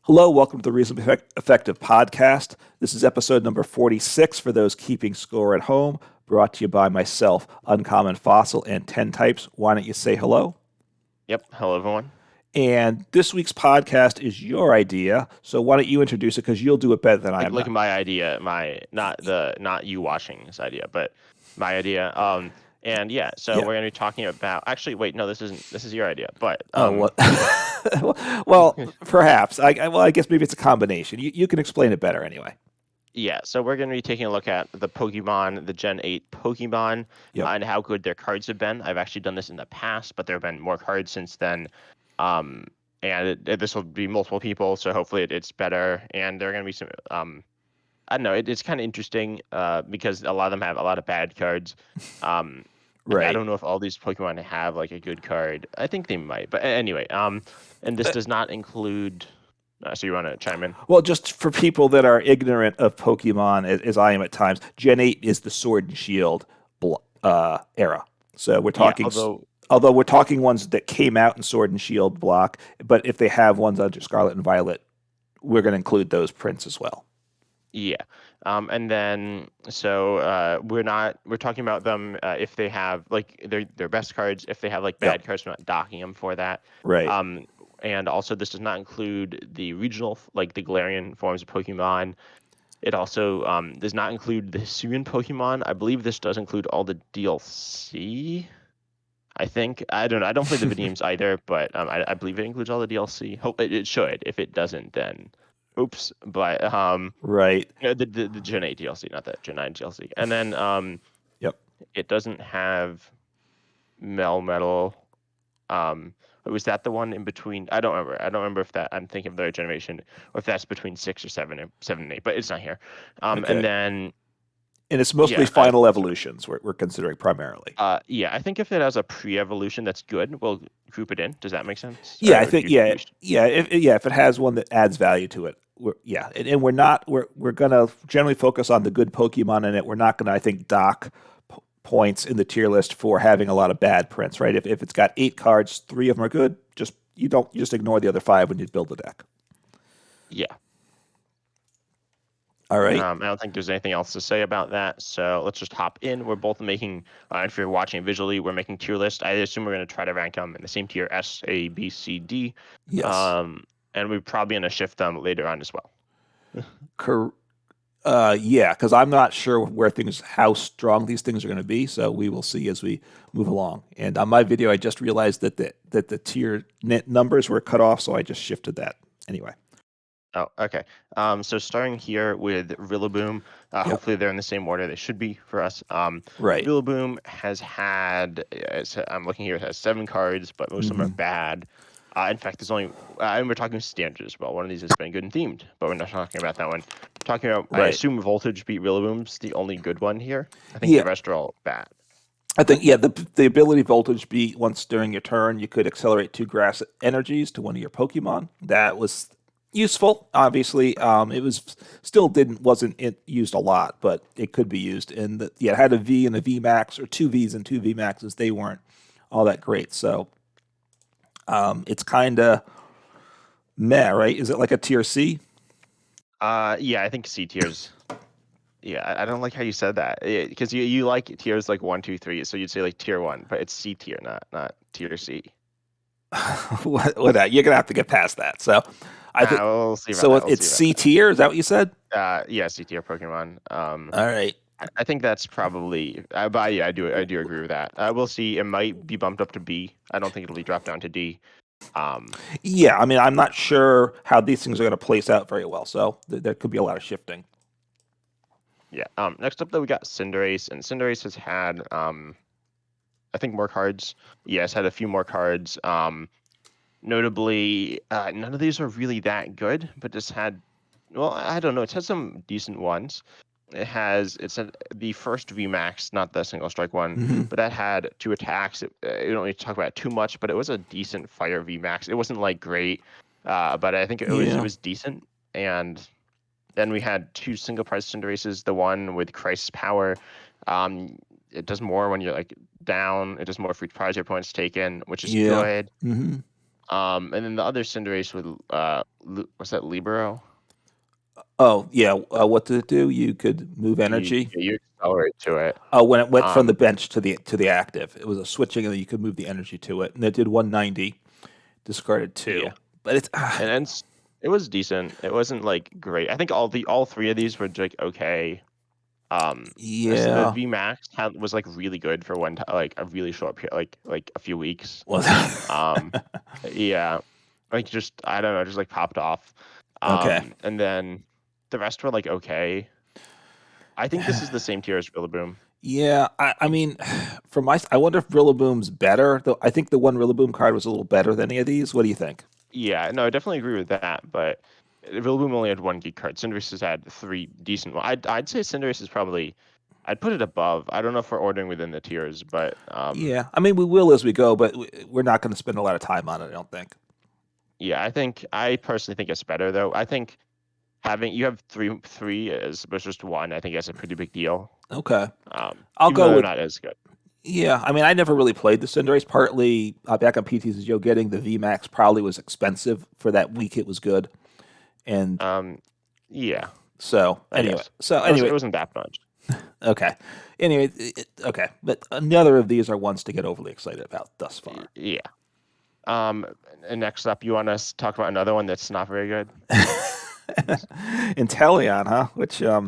Hello, welcome to the Reasonably Effective podcast. This is episode number 46 for those keeping score at home, brought to you by myself, Uncommon Fossil, and 10 Types. Why don't you say hello? Yep. Hello, everyone. And this week's podcast is your idea, so why don't you introduce it because you'll do it better than I Like, am. like my idea, not you watching this idea, but my idea. And yeah, so Yeah. we're gonna be talking about. Actually, wait, no, this is your idea, but Oh, well, perhaps. I guess maybe it's a combination. You can explain it better anyway. yeah. So we're gonna be taking a look at the Pokemon, the Gen 8 Pokemon, Yep. and how good their cards have been. I've actually done this in the past, but there have been more cards since then. Um, and this will be multiple people, so hopefully it's better. And there are gonna be some I don't know. It's kind of interesting because a lot of them have a lot of bad cards. I Right. don't know if all these Pokemon have like a good card. I think they might, but anyway. And this does not include. So you want to chime in? Well, just for people that are ignorant of Pokemon, as I am at times, Gen 8 is the Sword and Shield era. So we're Yeah. talking, although we're talking ones that came out in Sword and Shield block, but if they have ones under Scarlet and Violet, we're going to include those prints as well. Yeah. And then we're talking about them if they have like their best cards. If they have like Yep. bad cards, we're not docking them for that. Right. Um, and also this does not include the regional like the Galarian forms of Pokemon. It also does not include the Hisuian Pokemon. I believe this does include all the DLC. I think I don't know. I don't play the video games either, but I believe it includes all the DLC. Hope it should. If it doesn't, then oops. But Right. the Gen 8 DLC, not the Gen 9 DLC. And then Yep. it doesn't have Melmetal. Was that the one in between? I don't remember. I don't remember if that I'm thinking of their generation or if that's between 6 or 7 or 7 and 8, but it's not here. Okay. And then And it's mostly yeah, final evolutions we're considering primarily. yeah, I think if it has a pre-evolution that's good, we'll group it in. Does that make sense? Yeah, I Or think do you, if it has one that adds value to it, and we're gonna generally focus on the good Pokemon in it. We're not gonna, I think, dock points in the tier list for having a lot of bad prints, right? If it's got 8 cards, 3 of them are good. You just ignore the other 5 when you build the deck. yeah. All right. I don't think there's anything else to say about that. So let's just hop in. We're both making, if you're watching visually, we're making tier list. I assume we're going to try to rank them in the same tier S, A, B, C, D. Yes. And we're probably going to shift them later on as well. Cor- yeah, because I'm not sure how strong these things are going to be. So we will see as we move along. And on my video, I just realized that the tier net numbers were cut off, so I just shifted that. Anyway. Oh, okay. So starting here with Rillaboom, Yep. hopefully they're in the same order they should be for us. Right. Rillaboom has had, I'm looking here, it has 7 cards, but most of them are Hmm. bad. In fact, there's only, and we're talking standard as well. One of these has been good and themed, but we're not talking about that one. We're talking about, I Right. assume Voltage beat Rillaboom's the only good one here. I think the Yeah. rest are all bad. I think the ability voltage beat once during your turn, you could accelerate 2 grass energies to one of your Pokemon. That was useful. Obviously, it was still didn't wasn't it used a lot, but it could be used. And it had a V and a V max, or 2 Vs and 2 V maxes. They weren't all that great. So it's kind of meh, right? Is it like a tier C? Yeah, I think C tiers. Yeah, I don't like how you said that because you like tiers like 1, 2, 3, so you'd say like tier 1, but it's C tier, not tier C. You're gonna have to get past that. So I think We'll see about so. that. We'll It's see about C tier. Is that what you said? that. Yeah, C tier Pokemon. All right. I think that's probably. But yeah, I do agree with that. We'll see. It might be bumped up to B. I don't think it'll be dropped down to D. Um, Yeah, I mean, I'm not sure how these things are going to place out very well, so there could be a lot of shifting. yeah. Next up though, we got Cinderace, and Cinderace has had I think more cards. Yes, had a few more cards. Notably, none of these are really that good, but just had. Well, I don't know. It's had some decent ones. The first VMAX, not the single strike one, Hmm. but that had 2 attacks. You don't need to talk about it too much, but it was a decent fire VMAX. It wasn't like great, but I think it Yeah. was decent. And then we had 2 single price Cinderaces. The one with Crisis Power, it does more when you're like down. It does more for each prize your opponent's taken, which is Yeah. good. Hmm. And then the other Cinderace with what's that, Libero? Oh yeah, what did it do? You could move energy. You accelerate to it. Oh, when it went from the Um, bench to the active, it was a switching, and then you could move the energy to it, and it did 190, discarded two. yeah, But it's it was decent. It wasn't like great. I think all three of these were like okay. The yeah. V Max was like really good for like a really short period, like a few weeks. Was Um, yeah, like just I don't know, just like popped off. okay. And then the rest were like okay. I think this is the same tier as Rillaboom. Yeah, I mean, I wonder if Rillaboom's better. Though I think the one Rillaboom card was a little better than any of these. What do you think? Yeah, no, I definitely agree with that. But Rillaboom only had one geek card. Cinderace has had three decent ones. I'd say Cinderace is probably. I'd put it above. I don't know if we're ordering within the tiers, but Yeah, I mean, we will as we go, but we're not going to spend a lot of time on it. I don't think. yeah, I personally think it's better though. I think having you have three as opposed to just one, I think that's a pretty big deal. Okay, I'll Even though go they're with not as good. yeah. I mean, I never really played the Cinderace. Partly back on PTs Joe, getting the VMAX probably was expensive for that week. It was good, and Um, yeah, so I anyway, guess it so anyway, wasn't that much. okay. Anyway, okay, but another of these are ones to get overly excited about thus far. Yeah. And next up, you want us to talk about another one that's not very good? Inteleon, huh? Which Yeah.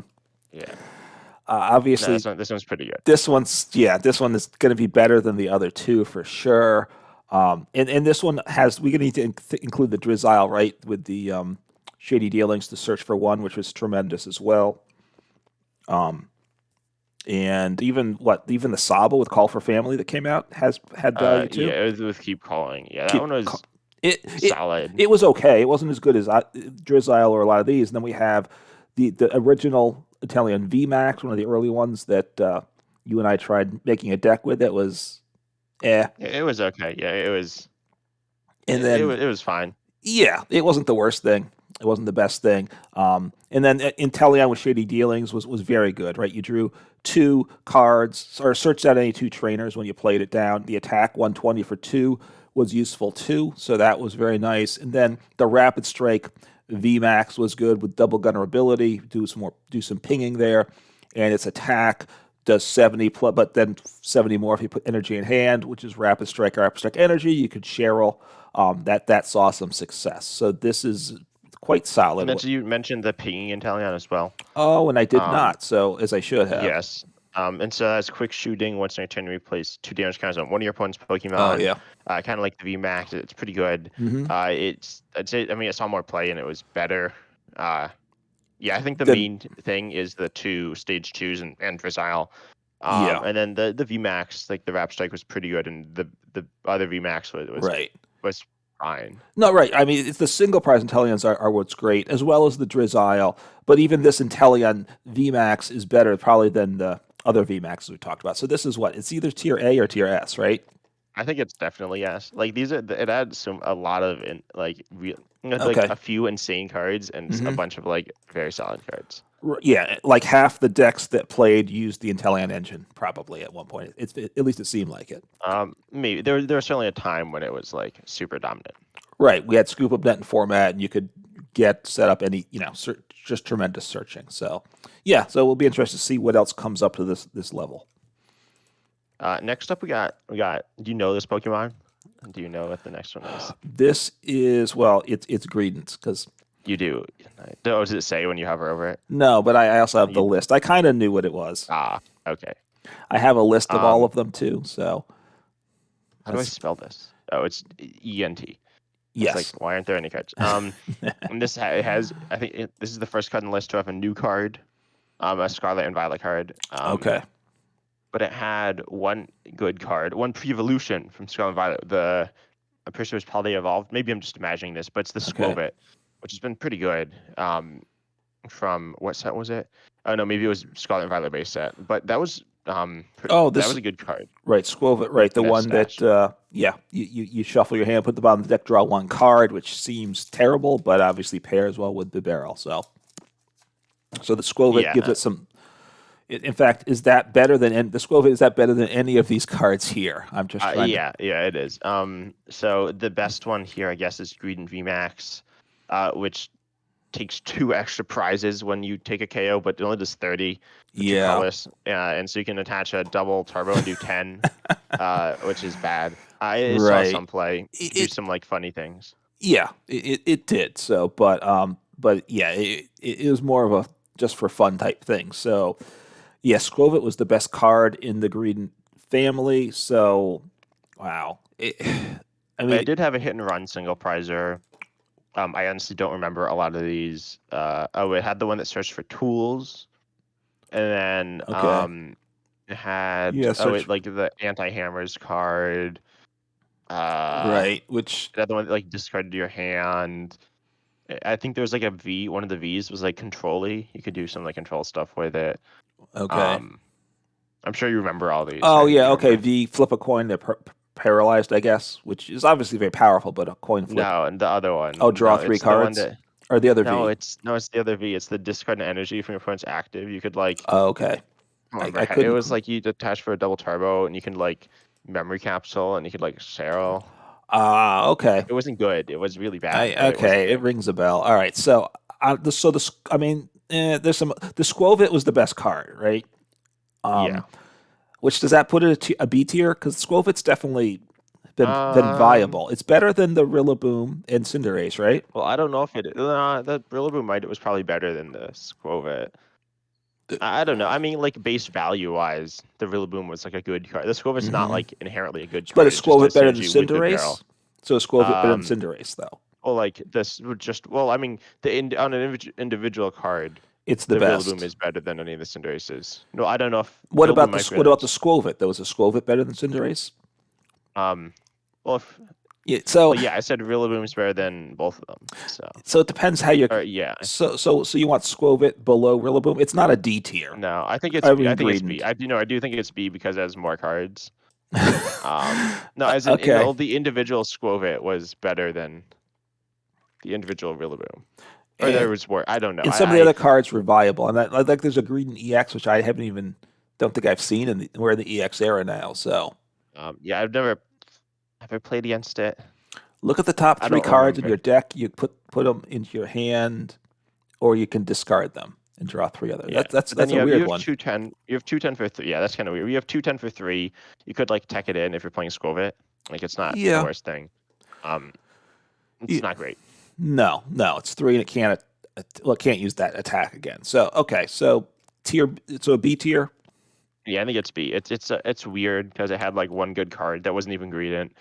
No, obviously this one's pretty good. this one is going to be better than the other two for sure. And this one has we're going to need to include the Drizzile, right, with the Shady Dealings to search for one, which was tremendous as well. And even the Saba with Call for Family that came out has had value Yeah, too. it was with Keep Calling. Yeah, that Keep one was it it solid. it was okay. It wasn't as good as Drizzile or a lot of these. And then we have the original Italian VMAX, one of the early ones that you and I tried making a deck with. That was eh. It was okay. Yeah, And then it was fine. yeah, it wasn't the worst thing. It wasn't the best thing. And then Inteleon with Shady Dealings was very good, right? You drew two cards or searched out any two trainers when you played it down. The attack 120 for two was useful too, so that was very nice. And then the Rapid Strike VMAX was good with double gunner ability. Do some pinging there, and its attack does 70 plus, but then 70 more if you put energy in hand, which is Rapid Strike or Rapid Strike energy. You could Cheryl. That saw some success. So this is quite solid. And then so you mentioned the pinging in Talion as well. Oh, and I did Um, not. So as I should have. yes. And so as quick shooting, once in your turn, you replace two damage counters on one of your opponent's Oh Pokemon. yeah. Kind of like the VMAX. It's pretty good. Mm-hmm. I'd say, I mean, I saw more play and it was better. Yeah, I think the Then main thing is the two stage twos and Drizzile. yeah. And then the VMAX, like the Rap Strike was pretty good, and the other VMAX Right. was fine. No, right. I mean, it's the single prize Intellions are what's great, as well as the Drizzile. But even this Intellion VMAX is better probably than the other VMAXs we talked about. So this is what? It's either tier A or tier S, right? I think it's definitely yes. Like these are it adds a lot of like real like Okay. a few insane cards and a Hmm. bunch of like very solid cards. Yeah, like half the decks that played used the Intellion engine probably at one point. At least it seemed like it. Maybe there was certainly a time when it was like super dominant. Right. We had Scoop Up Net and format, and you could get set up any, just tremendous searching. So, yeah. So we'll be interested to see what else comes up to this level. Next up, we got. Do you know this Pokemon? Do you know what the next one is? This is well, it's Greedence because You do. Oh, does it say when you hover over it? no, but I also have the You- list. I kind of knew what it was. Okay. I have a list of all Um, of them too. So How do I that's- spell this? Oh, it's ENT. It's yes, like, why aren't there any cards? And this it has. I think this is the first card in the list to have a new card, a Scarlet and Violet card. okay, But it had one good card, one pre-evolution from Scarlet and Violet. I'm pretty sure it's Paldea Evolved. Maybe I'm just imagining this, but it's the Okay. Skwovet, which has been pretty good. From what set was it? Oh no, maybe it was Scarlet and Violet base set. But that was Oh, that this- was a good card. right, Squovet, right, the That's one that you shuffle your hand, put the bottom of the deck, draw one card, which seems terrible, but obviously pairs well with the barrel. So the Squovet Yeah. gives it some. In fact, is that better than the Squova? Is that better than any of these cards here? I'm just trying to. Yeah, it is. So the best one here, I guess, is Greedent VMAX, which takes 2 extra prizes when you take a KO, but it only does 30 for 2 Yeah. colorless. And so you can attach a double turbo and do 10, which is bad. I saw Right. some play do It some like funny things. yeah, it did. So, but yeah, it was more of a just for fun type thing. So, yeah, Skwovet was the best card in the Green family. So, wow. I But I mean, did have a hit and run single prizer. I honestly don't remember a lot of these. It had the one that searched for tools, and then okay. it had Yeah, search like the anti hammers card. right, which Another one that like discarded your hand. I think there was like a V. One of the V's was like control-y. You could do some like control stuff with it. okay. Um, I'm sure you remember all these, Oh right? yeah, You okay. remember? V flip a coin, they're paralyzed, I guess, which is obviously very powerful, but a coin flip. No, and the other one. Oh, No, draw three it's the one cards, that. or the other No, V. it's the other V. It's the discard an energy from your opponent's active. You could like Oh, okay. I don't remember. I It couldn't. was like you attach for a double turbo, and you can like memory capsule, and you could like Cheryl. Ah, okay. It wasn't good. It was really bad, I but it wasn't okay. It good. rings a bell. All right. So, I mean, there's some. The Squovit was the best card, right? Yeah. Which does that put it a B tier? Because Squovit's definitely been Um. viable. It's better than the Rillaboom and Cinderace, right? Well, I don't know if it. The Rillaboom might. It was probably better than the Squovit. I don't know. I mean, like base value wise, the Rillaboom was like a good card. The Squovit's not Mm-hmm. like inherently a good But card. is It just Squovit does better than synergy with good barrel. Cinderace? So is Squovit better than Um. Cinderace, though? Well, like this would just. Well, I mean, on an individual card, It's the the Rillaboom best. is better than any of the Cinderaces. No, I don't know if What Rillaboom about might be what better than. about the Squovit? Though is a Squovit better than Cinderace? Um. Well, if, Yeah. So well, yeah, I said Rillaboom is better than both of them. so it depends how you. Or yeah. So you want Squovit below Rillaboom? It's not a D tier. No, I think it's I B. I mean think it's B. Greedent. I do think it's B because it has more cards. No, as in Okay. the individual Squovit was better than the individual Rillaboom, or there And was more. I don't know. and some of the other cards were viable, and that like there's a Greedent EX which I haven't even don't think I've seen we're in the EX era now. So Yeah, I've never played against it. look at the top I three don't cards in remember. your deck. You put them into your hand, or you can discard them and draw three others. Yeah, That's but then a you weird have one. 210. You have 210 for 3. Yeah, that's kind of weird. You have 210 for 3. You could like tech it in if you're playing Squovit. Like it's not the Yeah. worst thing. Um, it's Yeah. not great. No, it's three, and it can't. Well, it can't use that attack again. So okay, so tier, so a B tier. Yeah, I think it's B. It's weird because it had like one good card that wasn't even Greedent.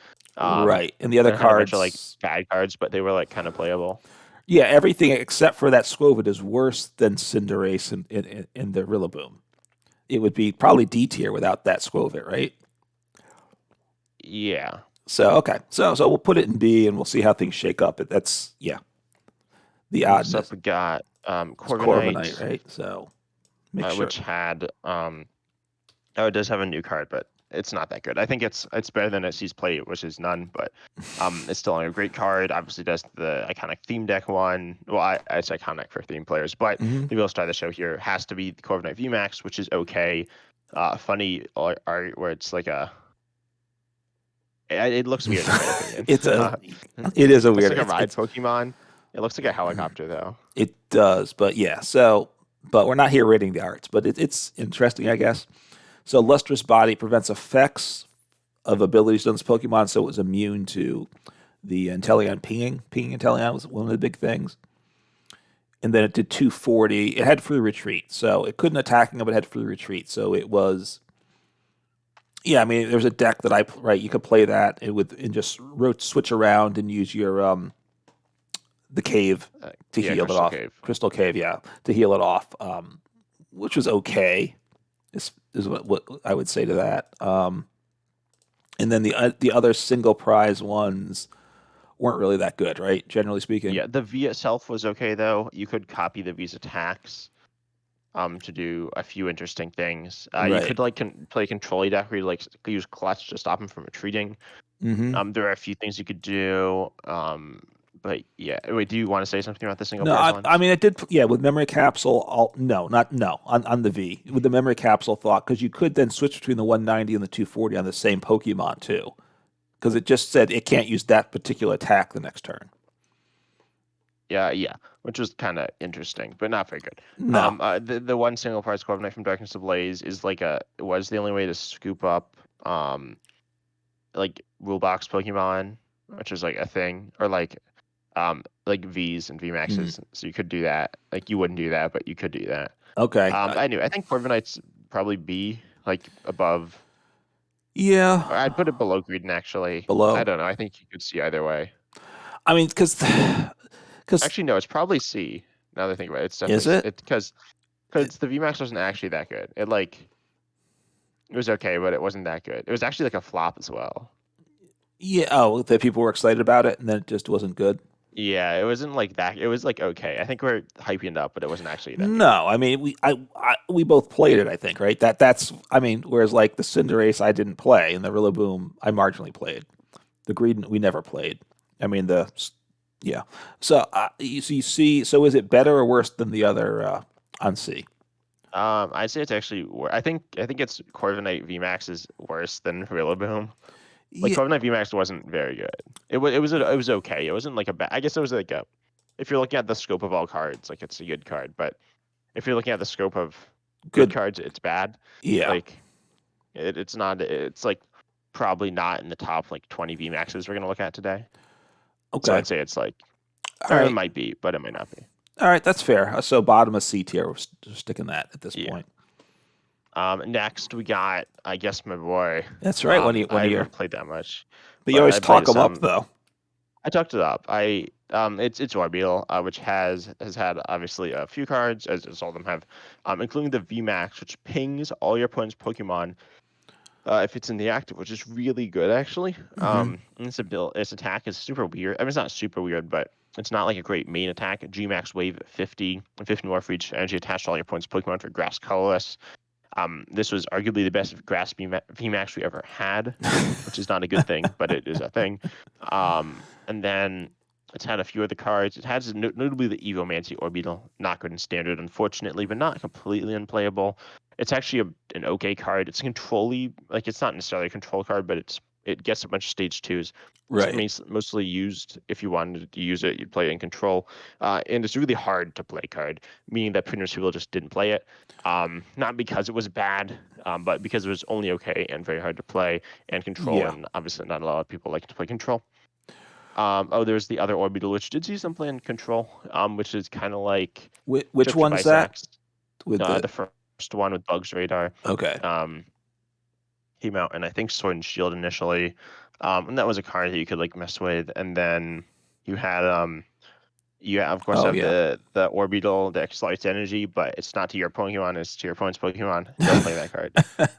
Right, and the other And it had a bunch of like cards. bad cards, but they were like kind of playable. Yeah, everything except for that Squovit is worse than Cinderace and the Rillaboom. It would be probably D tier without that Squovit, right? Yeah. So okay, so we'll put it in B, and we'll see how things shake up. That's yeah, the Next up, oddness. we got It's Corviknight, Corviknight, right? So make sure. which had oh, it does have a new card, but it's not that good. I think it's better than it sees play, which is none, but it's still a great card. Obviously, does the iconic theme deck one. Well, it's iconic for theme players, but Mhm. the real star of the show here has to be the Corviknight VMAX, which is okay. Funny art where it's like a. It looks weird in my opinion. It is a Looks weird. like a ride It's Pokemon. It looks like a helicopter though. It does, but yeah. So, but we're not here rating the arts, but it's interesting, I guess. So, lustrous body prevents effects of abilities done to Pokemon, so it was immune to the Inteleon pinging. Pinging Inteleon was one of the big things. And then it did 240. It had free retreat, so it couldn't attack him, but it had free retreat. So it was, yeah. I mean, there's a deck that right. You could play that and just switch around and use your the cave to Yeah, heal it Crystal off. Cave. Crystal Cave, yeah, to heal it off, which was okay. Is what I would say to that. And then the other single prize ones weren't really that good, right? Generally speaking. Yeah, the V itself was okay though. You could copy the V's attacks to do a few interesting things. You Right. could like play control deck where you like use clutch to stop him from retreating. Mm-hmm. There are a few things you could do. But yeah, wait, do you want to say something about the single No, prize I ones? mean, it did. Yeah, with memory capsule. No, not no on the V with the memory capsule thought because you could then switch between the 190 and the 240 on the same Pokemon too. Because it just said it can't use that particular attack the next turn. Yeah, which was kind of interesting, but not very good. No. The one single prize Corviknight from Darkness Ablaze is like was the only way to scoop up like rule box Pokemon, which is like a thing, or like V's and Hmm. VMAXs. So you could do that. Like you wouldn't do that, but you could do that. Okay. Anyway, I think Corviknight's probably B, like above. Yeah. Or I'd put it below Greedent actually. I Below. don't know. I think you could see either way. I mean, because Actually, no, it's probably C. Now that I think about it, it's is definitely it? it because the VMAX wasn't actually that good. It was okay, but it wasn't that good. It was actually like a flop as well. Yeah. Oh, that people were excited about it, and then it just wasn't good. Yeah, it wasn't like that. It was like okay. I think we're hyping it up, but it wasn't actually that good. No, I mean we both played it. I think right. That's I mean, whereas like the Cinderace I didn't play, and the Rillaboom I marginally played. The Greedent we never played. I mean yeah. So you see. So is it better or worse than the other on C? I'd say it's actually. I think it's Corviknight VMAX is worse than Rillaboom. Like Yeah. Corviknight VMAX wasn't very good. It was okay. It wasn't like a bad. I guess it was like a. If you're looking at the scope of all cards, like it's a good card. But if you're looking at the scope of good Good. cards, it's bad. Yeah. Like it's not. It's like probably not in the top like 20 VMAXs we're gonna look at today. So Okay. I'd say it's like, All or it right. might be, but it might not be. All right. That's fair. So bottom of C tier. We're sticking that at this Yeah. point. Next we got, I guess my boy. That's right. One I of haven't your. played that much, But you but always I played talk them up some. though. I talked it up. It's Orbeetle, which has had obviously a few cards, as all of them have, including the VMAX, which pings all your opponent's Pokemon if it's in the active, which is really good actually. Hmm. And its attack is super weird. I mean, it's not super weird, but it's not like a great main attack. Gmax Wave at 50 and 50 more for each energy attached to all your opponent's Pokemon for Grass Colorless. This was arguably the best Grass VMAX we ever had, which is not a good thing, but it is a thing. And then it's had a few other cards. It has notably the Evomancy Orbeetle, not good in standard, unfortunately, but not completely unplayable. It's actually an okay card. It's like it's not necessarily a control card, but it gets a bunch of stage twos. Right. It's mostly used if you wanted to use it, you'd play it in control. And it's a really hard to play card, meaning that pretty much people just didn't play it. Not because it was bad, but because it was only okay and very hard to play and control, Yeah. and obviously not a lot of people like to play control. There's the other Orbeetle, which did see some play in control, which is kind of like Which Chip one's that? Isaac's, With the the first one with Bugs Radar. okay. Came out, and I think Sword and Shield initially, and that was a card that you could like mess with, and then you had you of course Oh have yeah. the Orbeetle that accelerates energy, but it's not to your Pokemon, it's to your opponent's Pokemon. Don't play that card.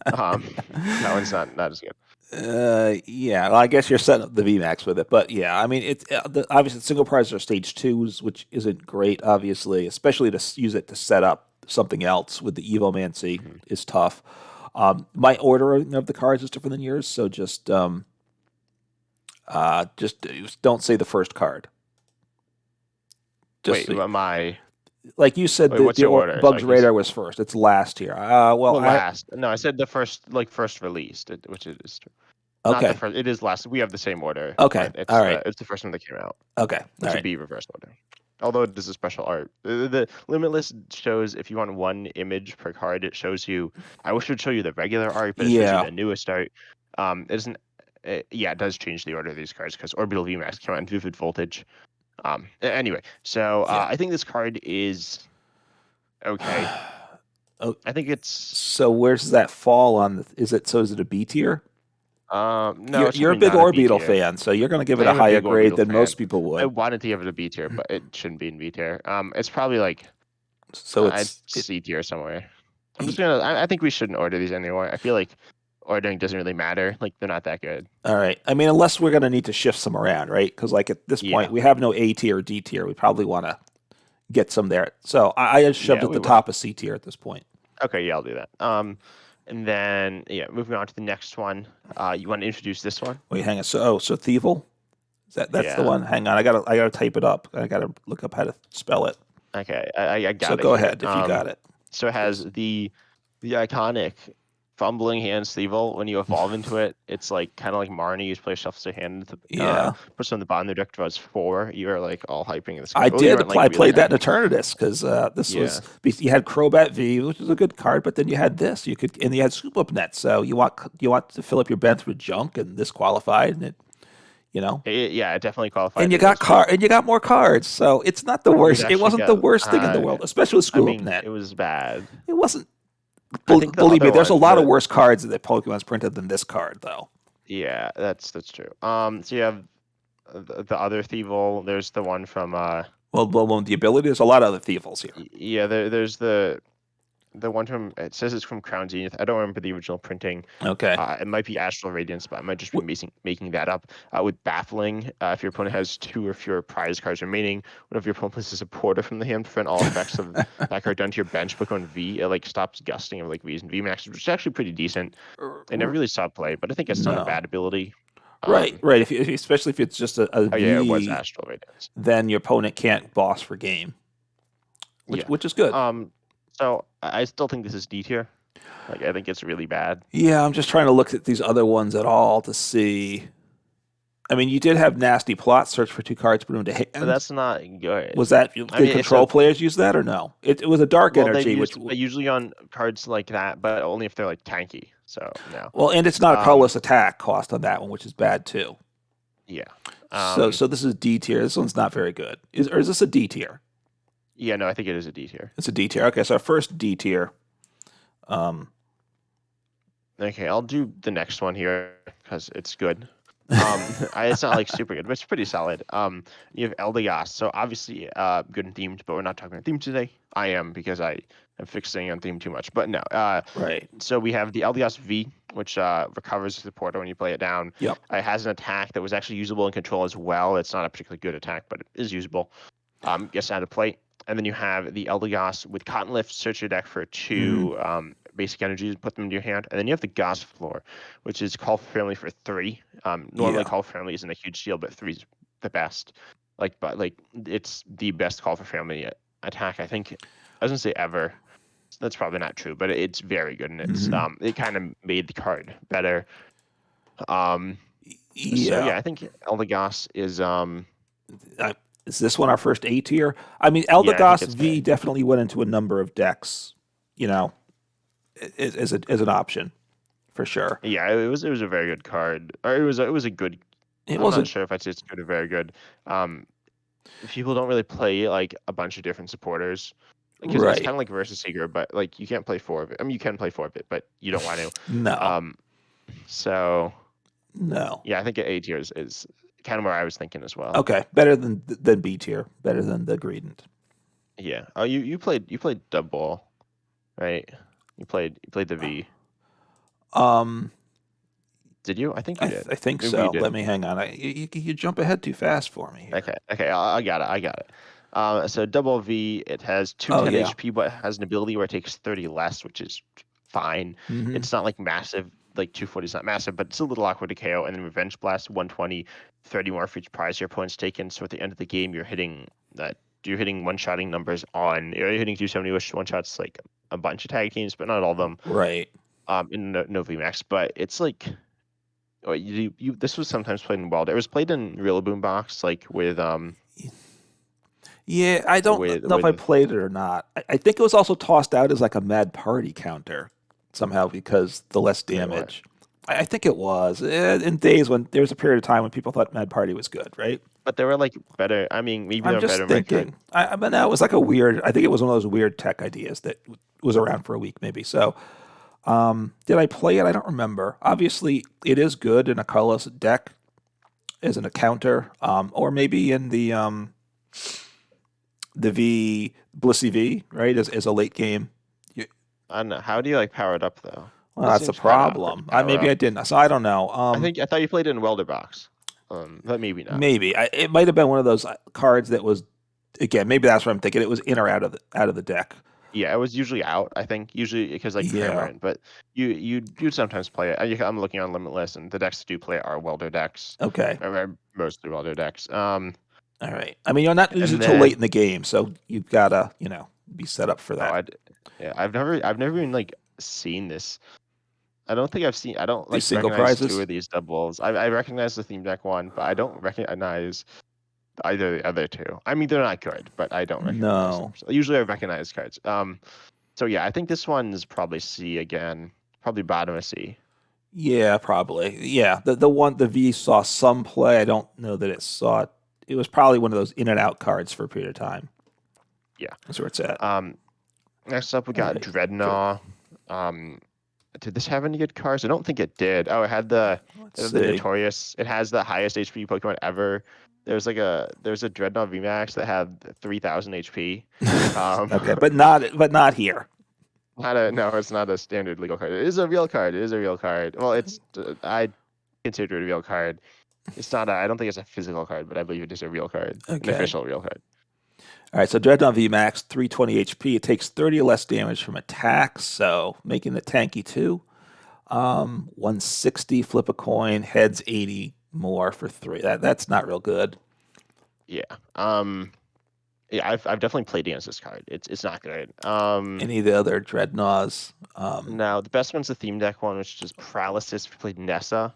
That one's not as good. Yeah. Well, I guess you're setting up the VMAX with it, but yeah, I mean, it's obviously single prizes are stage twos, which isn't great, obviously, especially to use it to set up something else with the Evomancy Mhm. is tough. My ordering of the cards is different than yours, so just don't say the first card. Just Wait, so, my like you said, wait, what's your order? So I Bugs can Radar was first. It's last here. Well, well, last. No, I said the first, like first released, which is not the okay, first. It is last. We have the same order, okay, but all right, it's the first one that came out. okay, It all should right. be reverse order. Although it is a special art. The Limitless shows if you want one image per card, it shows you. I wish it would show you the regular art, but it shows you Yeah, the newest art. It isn't. Yeah, it does change the order of these cards because Orbital VMAX came out in Vivid Voltage. Anyway, so yeah. I think this card is okay. Oh, I think it's so where does that fall on? Is it a B tier? no, it's You're a probably big not a B Orbeetle tier. fan, so you're going to give I it a am a higher big grade Orbital than fan. most people I would. wanted to give it a B tier, but it shouldn't be in B tier. It's probably like So I'd it. C tier somewhere. I'm just gonna. I think we shouldn't order these anymore. I feel like ordering doesn't really matter. Like they're not that good. All right. I mean, unless we're going to need to shift some around, right? Because like at this Yeah, point, we have no A tier or D tier. We probably want to get some there. So I just shoved yeah, at we the will. top of C tier at this point. Okay, yeah, I'll do that. And then yeah, moving on to the next one. You want to introduce this one? Wait, hang on. So Thievel? That's the Yeah. one. Hang on, I gotta type it up. I gotta look up how to spell it. Okay, I So got it go here. ahead if you got it. So it has the iconic fumbling hand Stevel. When you evolve into it, it's like kind of like Marnie. You play shuffles your hand, Yeah, puts on the bottom of the deck draws 4. You're like all hyping this I card. Well, you did. weren't like I really played that in hyping. Eternatus because this Yeah, was you had Crobat V, which was a good card, but then you had this. You could and you had Scoop Up Net. So you want to fill up your bench with junk, and this qualified, and it you know. yeah, it definitely And qualified you in got this one. and you got more cards, so it's not the You'd worst. It actually wasn't the get. worst thing in the world, especially with I Scoop Up mean, Net. it was bad. It wasn't. I think the Believe me, other there's a one, lot of worse cards that Pokemon's printed than this card, though. yeah, that's true. So you have the other Thievul. There's the one from Well, the ability. There's a lot of other Thievals here. yeah. There's the one from, it says it's from Crown Zenith. I don't remember the original printing. Okay. It might be Astral Radiance, but I might just be Wh- making that up. With Baffling, if your opponent has 2 or fewer prize cards remaining, whenever your opponent places a porter from the hand, prevent all effects of that card done to your bench. Pokemon V, it like stops gusting of like V's and V Max, which is actually pretty decent. I never really saw it play, but I think it's not a No. bad ability. Right. Especially if it's just a Oh yeah, it was V, Astral Radiance. then your opponent can't boss for game, Yeah. which is good. So I still think this is D tier. Like I think it's really bad. Yeah, I'm just trying to look at these other ones at all to see. I mean, you did have Nasty Plot, search for 2 cards, put them to hand. But that's not good. Was that did control players use that or no? It was a dark energy, which usually on cards like that, but only if they're like tanky. So no. well, and it's not a colorless attack cost on that one, which is bad too. Yeah. So this is D tier. This one's not very good. Is this a D tier? Yeah, no, I think it is a D tier. It's a D tier. Okay, so our first D tier. Okay, I'll do the next one here because it's good. It's not like super good, but it's pretty solid. You have Eldegoss. So obviously, good and themed, but we're not talking about theme today. I am because I am fixing on theme too much. But no. Right. So we have the Eldegoss V, which recovers the portal when you play it down. Yep. It has an attack that was actually usable in control as well. It's not a particularly good attack, but it is usable. Gets out of play. And then you have the Eldegoss with Cottonlift. Search your deck for 2 basic energies, put them into your hand. And then you have the Goss Floor, which is Call for Family for 3. Normally Call for Family isn't a huge deal, but 3's the best. But it's the best Call for Family attack, I think. I was gonna say ever. That's probably not true, but it's very good, and it's it kind of made the card better. So yeah, I think Eldegoss is Is this one our first A tier? I mean, Eldegoss V definitely went into a number of decks, as an option, for sure. Yeah, it was a very good card. Or it was a good. I'm not sure if I'd say it's good or very good. People don't really play like a bunch of different supporters. Because it's kind of like Versus Seeker, but like you can't play 4 of it. I mean, you can play 4 of it, but you don't want to. No. So. No. Yeah, I think A tier is kind of where I was thinking as well. Okay, better than B tier, better than the Greedent. Yeah. Oh, you played Double, right? You played the V. Did you? I think you did. I think so. Let me hang on. You jump ahead too fast for me here. Okay. I got it. So Double V, it has 210 HP, but it has an ability where it takes 30 less, which is fine. It's not like massive. Like 240 is not massive, but it's a little awkward to KO. And then Revenge Blast, 120, 30 more for each prize your opponent's taken. So at the end of the game, you're hitting one-shotting numbers you're hitting 270 one-shots like a bunch of tag teams, but not all of them. Right. In no VMAX, but it's like this was sometimes played in Wild. It was played in Rillaboom Box, like with Yeah, I don't know if I played it or not. I think it was also tossed out as like a Mad Party counter somehow because the less damage. I think it was in days when there was a period of time when people thought Mad Party was good, right? But they were like better. I mean, maybe they're better. I'm just thinking. I mean, that was like a weird. I think it was one of those weird tech ideas that was around for a week, maybe. So, did I play it? I don't remember. Obviously, it is good in a colorless deck as an counter, or maybe in the Blissey V, right? As a late game. I don't know. How do you like power it up though? Well, that's a problem. Maybe I didn't. So I don't know. I thought you played it in Welder Box. But maybe not. Maybe it might have been one of those cards that was, again, maybe that's what I'm thinking. It was in or out of the deck. Yeah, it was usually out. I think usually because like Prime Yeah. weren't, but you sometimes play it. I'm looking on Limitless, and the decks that do play it are welder decks, Okay. or mostly welder decks. All right. I mean, you're not usually And till late then in the game, so you've gotta, be set up for oh, that. yeah, I've never even like seen this. I don't think I've seen. I don't These like single recognize two prizes. of these doubles. I recognize the theme deck one, but I don't recognize either of the other two. I mean, they're not good, but I don't recognize them. No. So usually I recognize cards. So yeah, I think this one's probably C again, probably bottom of C. Yeah, probably. Yeah. The V saw some play. I don't know that it saw it. It was probably one of those in and out cards for a period of time. Yeah. That's where it's at. Next up we All got right. Dreadnought. Did this have any good cards? I don't think it did. Oh, it had the Let's the see. Notorious. It has the highest HP Pokemon ever. There's a Dreadnought VMAX that had 3,000 HP. Okay, but not here. No, it's not a standard legal card. It is a real card. It is a real card. Well, I consider it a real card. It's not. I don't think it's a physical card, but I believe it is a real card, an Okay. official real card. All right, so Dreadnought VMAX, 320 HP. It takes 30 or less damage from attacks, so making it tanky too. 160, flip a coin, heads 80 more for 3. That's not real good. Yeah. Yeah. I've definitely played against this card. It's not good. Any of the other Dreadnoughts? No, the best one's the theme deck one, which is Paralysis. We played Nessa.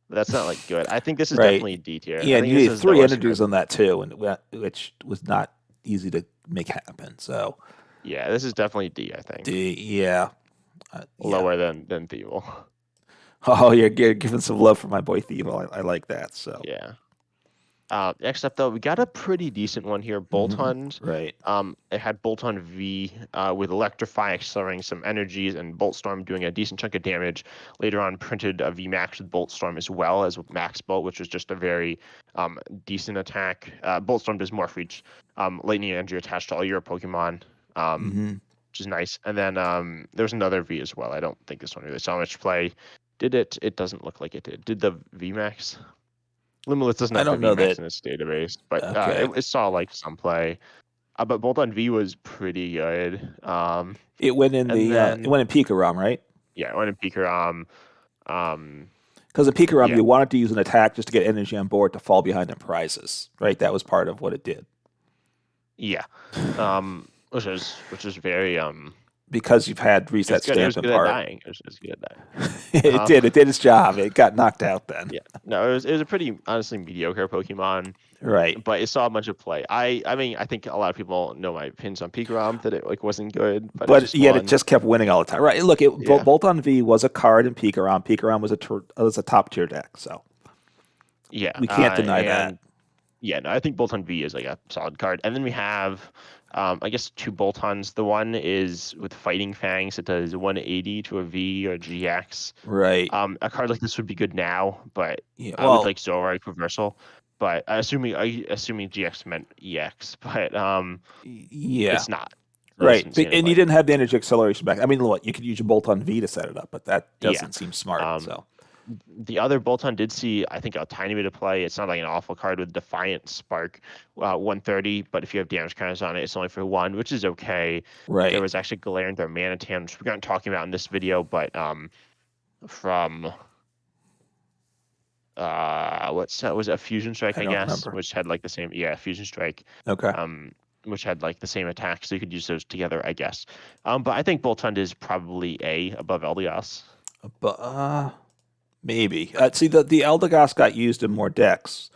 But that's not like good. I think this is definitely Right. D tier. Yeah, I and think you this need is the 3 worst card. energies on that too, which was not easy to make happen. So, Yeah, this is definitely D. I think yeah. Yeah. lower than Thievel. Oh, you're giving some love for my boy Thievul. I like that. So, Yeah. Next up, though, we got a pretty decent one here. Boltons. right. It had Bolton V with Electrify accelerating some energies and Boltstorm doing a decent chunk of damage. Later on, printed a V Max with Boltstorm as well as with Max Bolt, which was just a very decent attack. Boltstorm does more for each lightning energy attached to all your Pokemon, hmm which is nice. And then there was another V as well. I don't think this one really saw much play. Did it? It doesn't look like it did. Did the V Max? Limitless doesn't I have the don't know VMAX that. in its database, but Okay. it saw like some play. But Bolt on V was pretty good. It went in And it then went in Pikarom, right? yeah, I went in Peaker. Um, Because in Pikarom, yeah, you wanted to use an attack just to get energy on board to fall behind in prizes, right? That was part of what it did. yeah. Which is very Because you've had It was reset good. It was stamp in good at part. dying. It was good at dying. It Um, did. It did its job. It got knocked out then. yeah, no, it was a pretty honestly mediocre Pokemon, Right. but it saw a bunch of play. I mean, I think a lot of people know my opinions on Pikarom that it like wasn't good, but it But just yet it won. just kept winning all the time. Right. Look, Yeah, Bolton V was a card in Pikarom. Pikarom was a top tier deck, so yeah, we can't deny that. and yeah, no, I think Bolton V is like a solid card. And then we have, I guess, two Boltons. The one is with Fighting Fangs. It does 180 to a V or GX. Right. A card like this would be good now, but Yeah. with like Well, Zoroark Reversal. But assuming GX meant EX, but yeah. it's not. So this Right. doesn't see any And you play. didn't have the energy acceleration back. I mean, what, you could use your Bolton V to set it up, but that Yeah. doesn't seem smart. Um, So, the other Bolton did see, I think, a tiny bit of play. It's not like an awful card with Defiant Spark, 130, but if you have damage counters on it, it's only for 1, which is okay. There right. was actually Galarian or Manatan, which we aren't talking about in this video, but from was it a Fusion Strike, I I don't guess, remember. which had like the same, yeah, Fusion Strike, Okay. which had like the same attack, so you could use those together, I guess. But I think Boltund is probably A above Eldegoss. But maybe. See, the Eldegoss got used in more decks.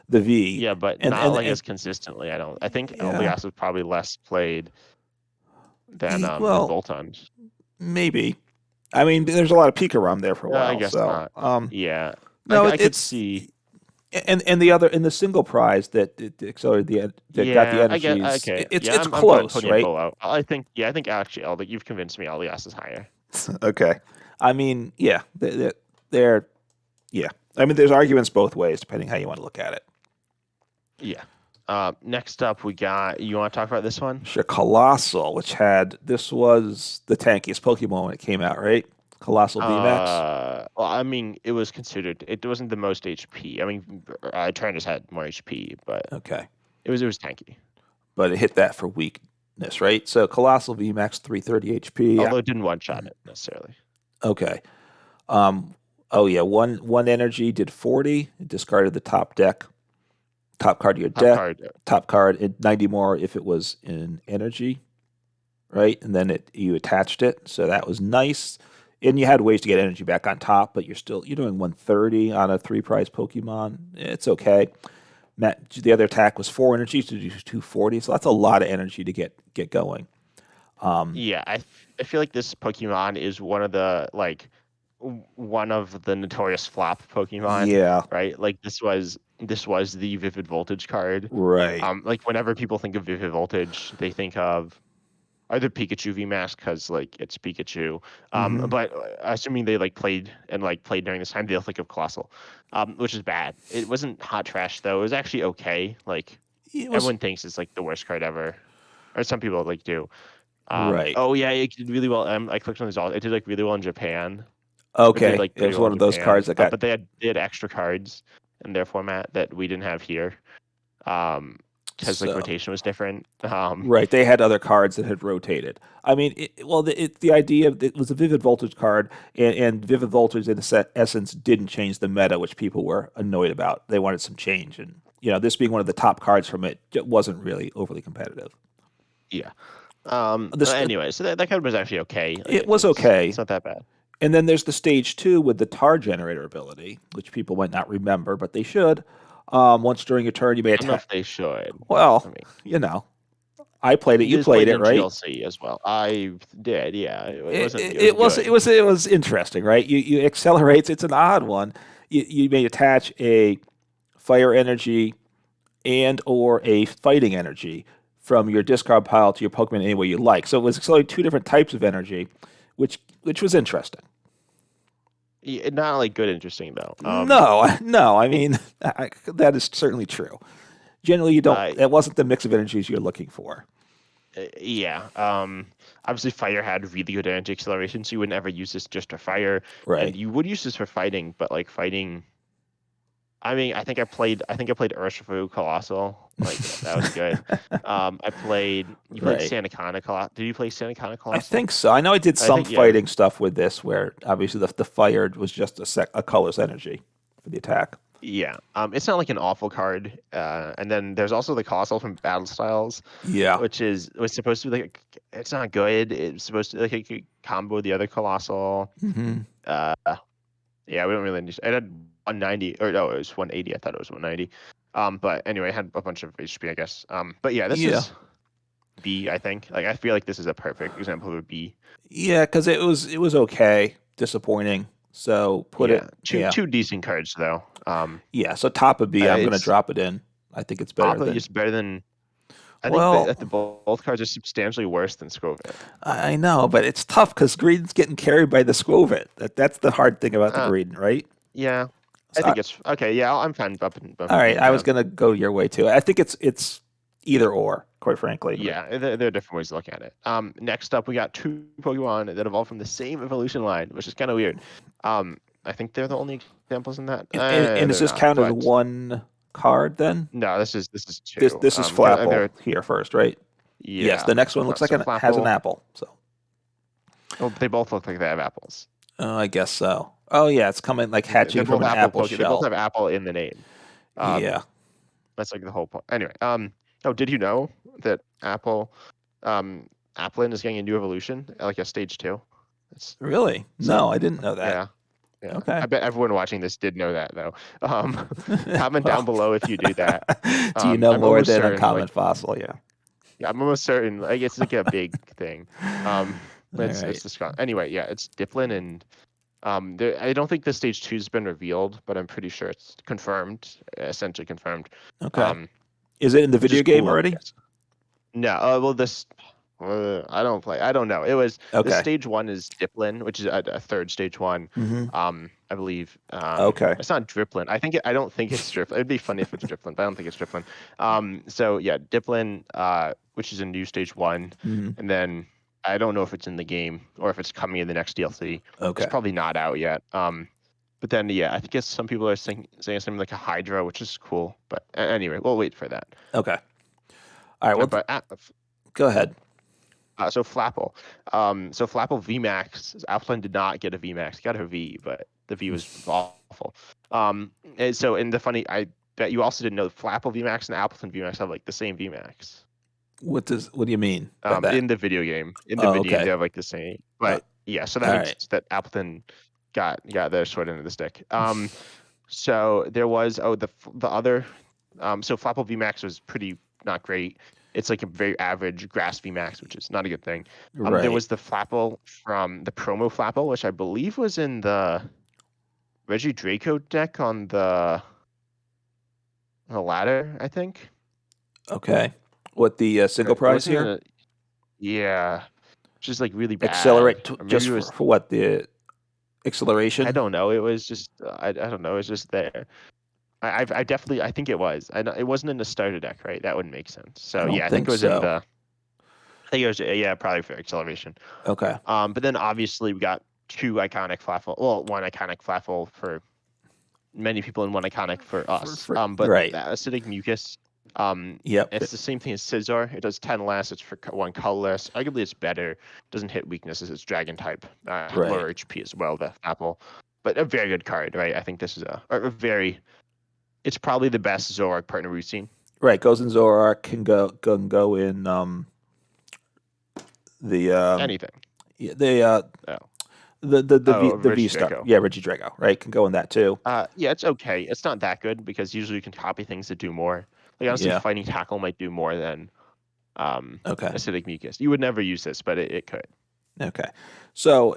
The V. Yeah, but And not and, like and as consistently. I don't. I think yeah. Eldegoss is probably less played than Well, Boltund. maybe. I mean, there's a lot of Pikarom there for a I while. guess So, not. Yeah, no, I could it's see. and the other in the single prize that accelerated that got the Yeah, I get. energies. Okay. Yeah, It's I'm close, putting it right? below. I think. Yeah, I think actually, you've convinced me. Eldegoss is higher. Okay. I mean, yeah, they're yeah. I mean, there's arguments both ways depending how you want to look at it. Yeah. Next up, we got. You want to talk about this one? Sure, Colossal, this was the tankiest Pokemon when it came out, right? Colossal VMAX. Well, I mean, it was considered. It wasn't the most HP. I mean, Tyrannus had more HP, but Okay, it was tanky. but it hit that for weak right? So Colossal VMAX 330 HP. Although it didn't one shot it necessarily. Okay. Um, oh yeah, one energy did 40. It discarded the top card of your Top deck, card. top card, and 90 more if it was in energy, right? And then you attached it, so that was nice. And you had ways to get energy back on top, but you're doing 130 on a three prize Pokemon. It's okay. The other attack was 4 energy to do 240, so that's a lot of energy to get going. Yeah, I feel like this Pokemon is one of the one of the notorious flop Pokemon, Yeah, right? Like this was the Vivid Voltage card. right. Like whenever people think of Vivid Voltage, they think of either Pikachu VMAX because like it's Pikachu. Hmm. But assuming they played during this time, they'll think of Colossal, which is bad. It wasn't hot trash though. It was actually okay. Like It was everyone thinks it's like the worst card ever, or some people like do. right. Oh yeah, it did really well. I clicked on the results. It did like really well in Japan. It did Okay, like it pretty was well one in of those cards Japan, that got but they had extra cards in their format that we didn't have here. Because like so. rotation was different. Right, they had other cards that had rotated. I mean, the idea it was a Vivid Voltage card, and Vivid Voltage in essence didn't change the meta, which people were annoyed about. They wanted some change, and this being one of the top cards from it wasn't really overly competitive. Yeah. This Anyway, so that card was actually okay. Like it was it's okay, not that bad. and then there's the stage two with the tar generator ability, which people might not remember, but they should. Once during your turn, you may I don't know attack. if they should. I Well, mean, you know, I played it. You this played played it, in right? GLC as well. I did. Yeah, it it, wasn't. It was it was good. it was it was interesting, right? You accelerates. It's an odd one. You may attach a fire energy and or a fighting energy from your discard pile to your Pokemon any way you like. So it was accelerating two different types of energy, which was interesting. Not like good, interesting though. No, no, I mean that is certainly true. Generally, you don't. I It wasn't the mix of energies you're looking for. Yeah. Obviously, fire had really good energy acceleration, so you would never use this just for fire, and Right. you would use this for fighting, but like fighting. I mean, I think I played Urshifu Colossal. Like that was good. You played Right. Santakana Colossal. Did you play Santakana I Colossal? think so. I know I did I some think yeah. fighting stuff with this, where obviously the fire was just a colorless energy for the attack. Yeah. It's not like an awful card. And then there's also the Colossal from Battle Styles, Yeah. which was supposed to be like it's not good. It's supposed to like it could combo the other Colossal. Hmm. Uh, yeah, we don't really need. It had 190 or no, it was 180. I thought it was 190. But anyway, it had a bunch of HP, I guess. But yeah, this Yeah. is B. I think. Like I feel like this is a perfect example of a B. Yeah, because it was okay, disappointing. So put Yeah, it, two yeah, two decent cards though. yeah. So top of B, I'm gonna It's drop it in. I think it's better Appa than. is better than. I think Well, that the both cards are substantially worse than Scovit. I know, but it's tough because Greedent's getting carried by the Squovit. That's the hard thing about the Uh, Greedent, right? yeah, I So, think it's okay. Yeah, I'm fine all bumping right, them I was down. gonna go your way too. I think it's either or, quite frankly. Right? Yeah, there are different ways to look at it. Next up, we got two Pokemon that evolved from the same evolution line, which is kind of weird. I think they're the only examples in that. And does They're this not, count as but one card then? no, this is This two. this is They're Flapple here first, right? Yes. yeah. The next one looks like So has an Flapple. apple. So Oh, they both look like they have apples. I guess so. Oh yeah, it's coming like They're hatching from both an apple apple Poke. They both shell. have apple in the name. Um, Yeah. that's like the whole point. Anyway, oh, did you know that Applin is getting a new evolution, like a stage two? It's Really? so No, I didn't know that. yeah. Yeah, Okay. I bet everyone watching this did know that though. Um, comment down Well, below if you do that. do you know I'm more almost than certain, Uncommon Fossil? Yeah. yeah, I'm almost certain, like it's like a big thing. All It's right. disgusting. Anyway, yeah, it's Diplin and I don't think the stage two's been revealed, but I'm pretty sure it's confirmed, essentially confirmed. Okay. Um, Is it in the which is video game cool, I already? guess. No, well, this I don't play. I don't know. It was the Okay. stage one is Diplin, which is a third stage one. Hmm. I believe. Okay. It's not Driplin. I don't think it's Driplin. It'd be funny if it's Driplin, but I don't think it's Driplin. So yeah, Diplin, which is a new stage one, Hmm. and then I don't know if it's in the game or if it's coming in the next DLC. It's Okay. probably not out yet. But then yeah, I think some people are saying something like a Hydra, which is cool. But anyway, we'll wait for that. Okay. All right. Well, But Go ahead. So Flapple. So Flapple VMAX. Appleton did not get a VMAX. Got a V, but the V was awful. And the funny, I bet you also didn't know Flapple VMAX and Appleton VMAX have like the same VMAX. What do you mean by that? In the video game. Oh, Video game, okay. they have like the same. But yeah, so that all means right. that Appleton got their short end of the stick. So there was the other. So Flapple VMAX was pretty not great. It's like a very average grass VMAX, which is not a good thing. Right. There was the Flapple from the promo Flapple, which I believe was in the Reggie Draco deck on the ladder, I think. Okay. What the single It prize wasn't here? Yeah, which is like really bad. Accelerate Or maybe just it was, for what, the acceleration? I don't know. It was just I don't know. It was just there. I definitely I think it was. It wasn't in the starter deck, right? That wouldn't make sense. So don't yeah, I think think it was so. in the. I think it was probably for acceleration. Okay. But then obviously we got two iconic Flapple. Well, one iconic Flapple for many people and one iconic for us. But right. the acidic mucus. Yep. It's the same thing as Scizor. It does 10 less. It's for one colorless. Arguably, it's better. Doesn't hit weaknesses. It's dragon type. Lower HP as well. The Apple, but a very good card, right? I think this is a very. It's probably the best Zoroark partner we've seen. Right. Goes in Zoroark, can go in the Anything. yeah, the Reggie V Star. Draco. Yeah, Reggie Draco. Right. Can go in that too. Yeah, it's okay. It's not that good because usually you can copy things that do more. Like honestly, Yeah. Fighting Tackle might do more than Okay. Acidic Mucus. You would never use this, but it could. Okay. So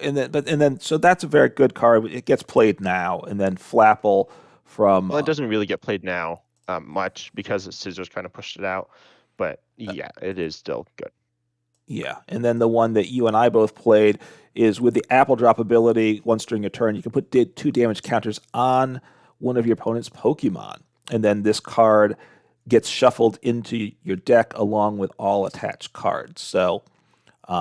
so that's a very good card. It gets played now, and then Flapple from Well, it doesn't really get played now much because Scizor's kind of pushed it out. But yeah, it is still good. yeah, and then the one that you and I both played is with the Apple Drop ability. Once during a turn, you can put 2 damage counters on one of your opponent's Pokemon, and then this card gets shuffled into your deck along with all attached cards. So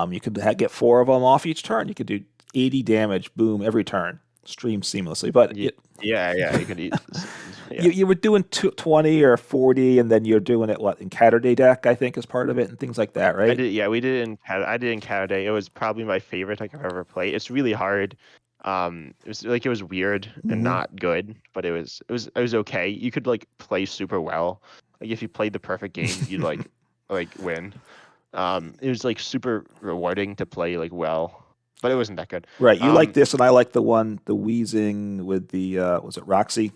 you could get 4 of them off each turn. You could do 80 damage, boom, every turn, stream seamlessly. But you could eat. Yeah. You were doing 20 or 40, and then you're doing it in Catterday deck, I think, is part of it, and things like that, right? I did in Catterday. It was probably my favorite deck I've ever played. It's really hard. It was weird and not good, but it was okay. You could like play super well. Like if you played the perfect game, you'd like win. It was like super rewarding to play like well, but it wasn't that good. Right. You like this, and I like the Weezing with the was it Roxy?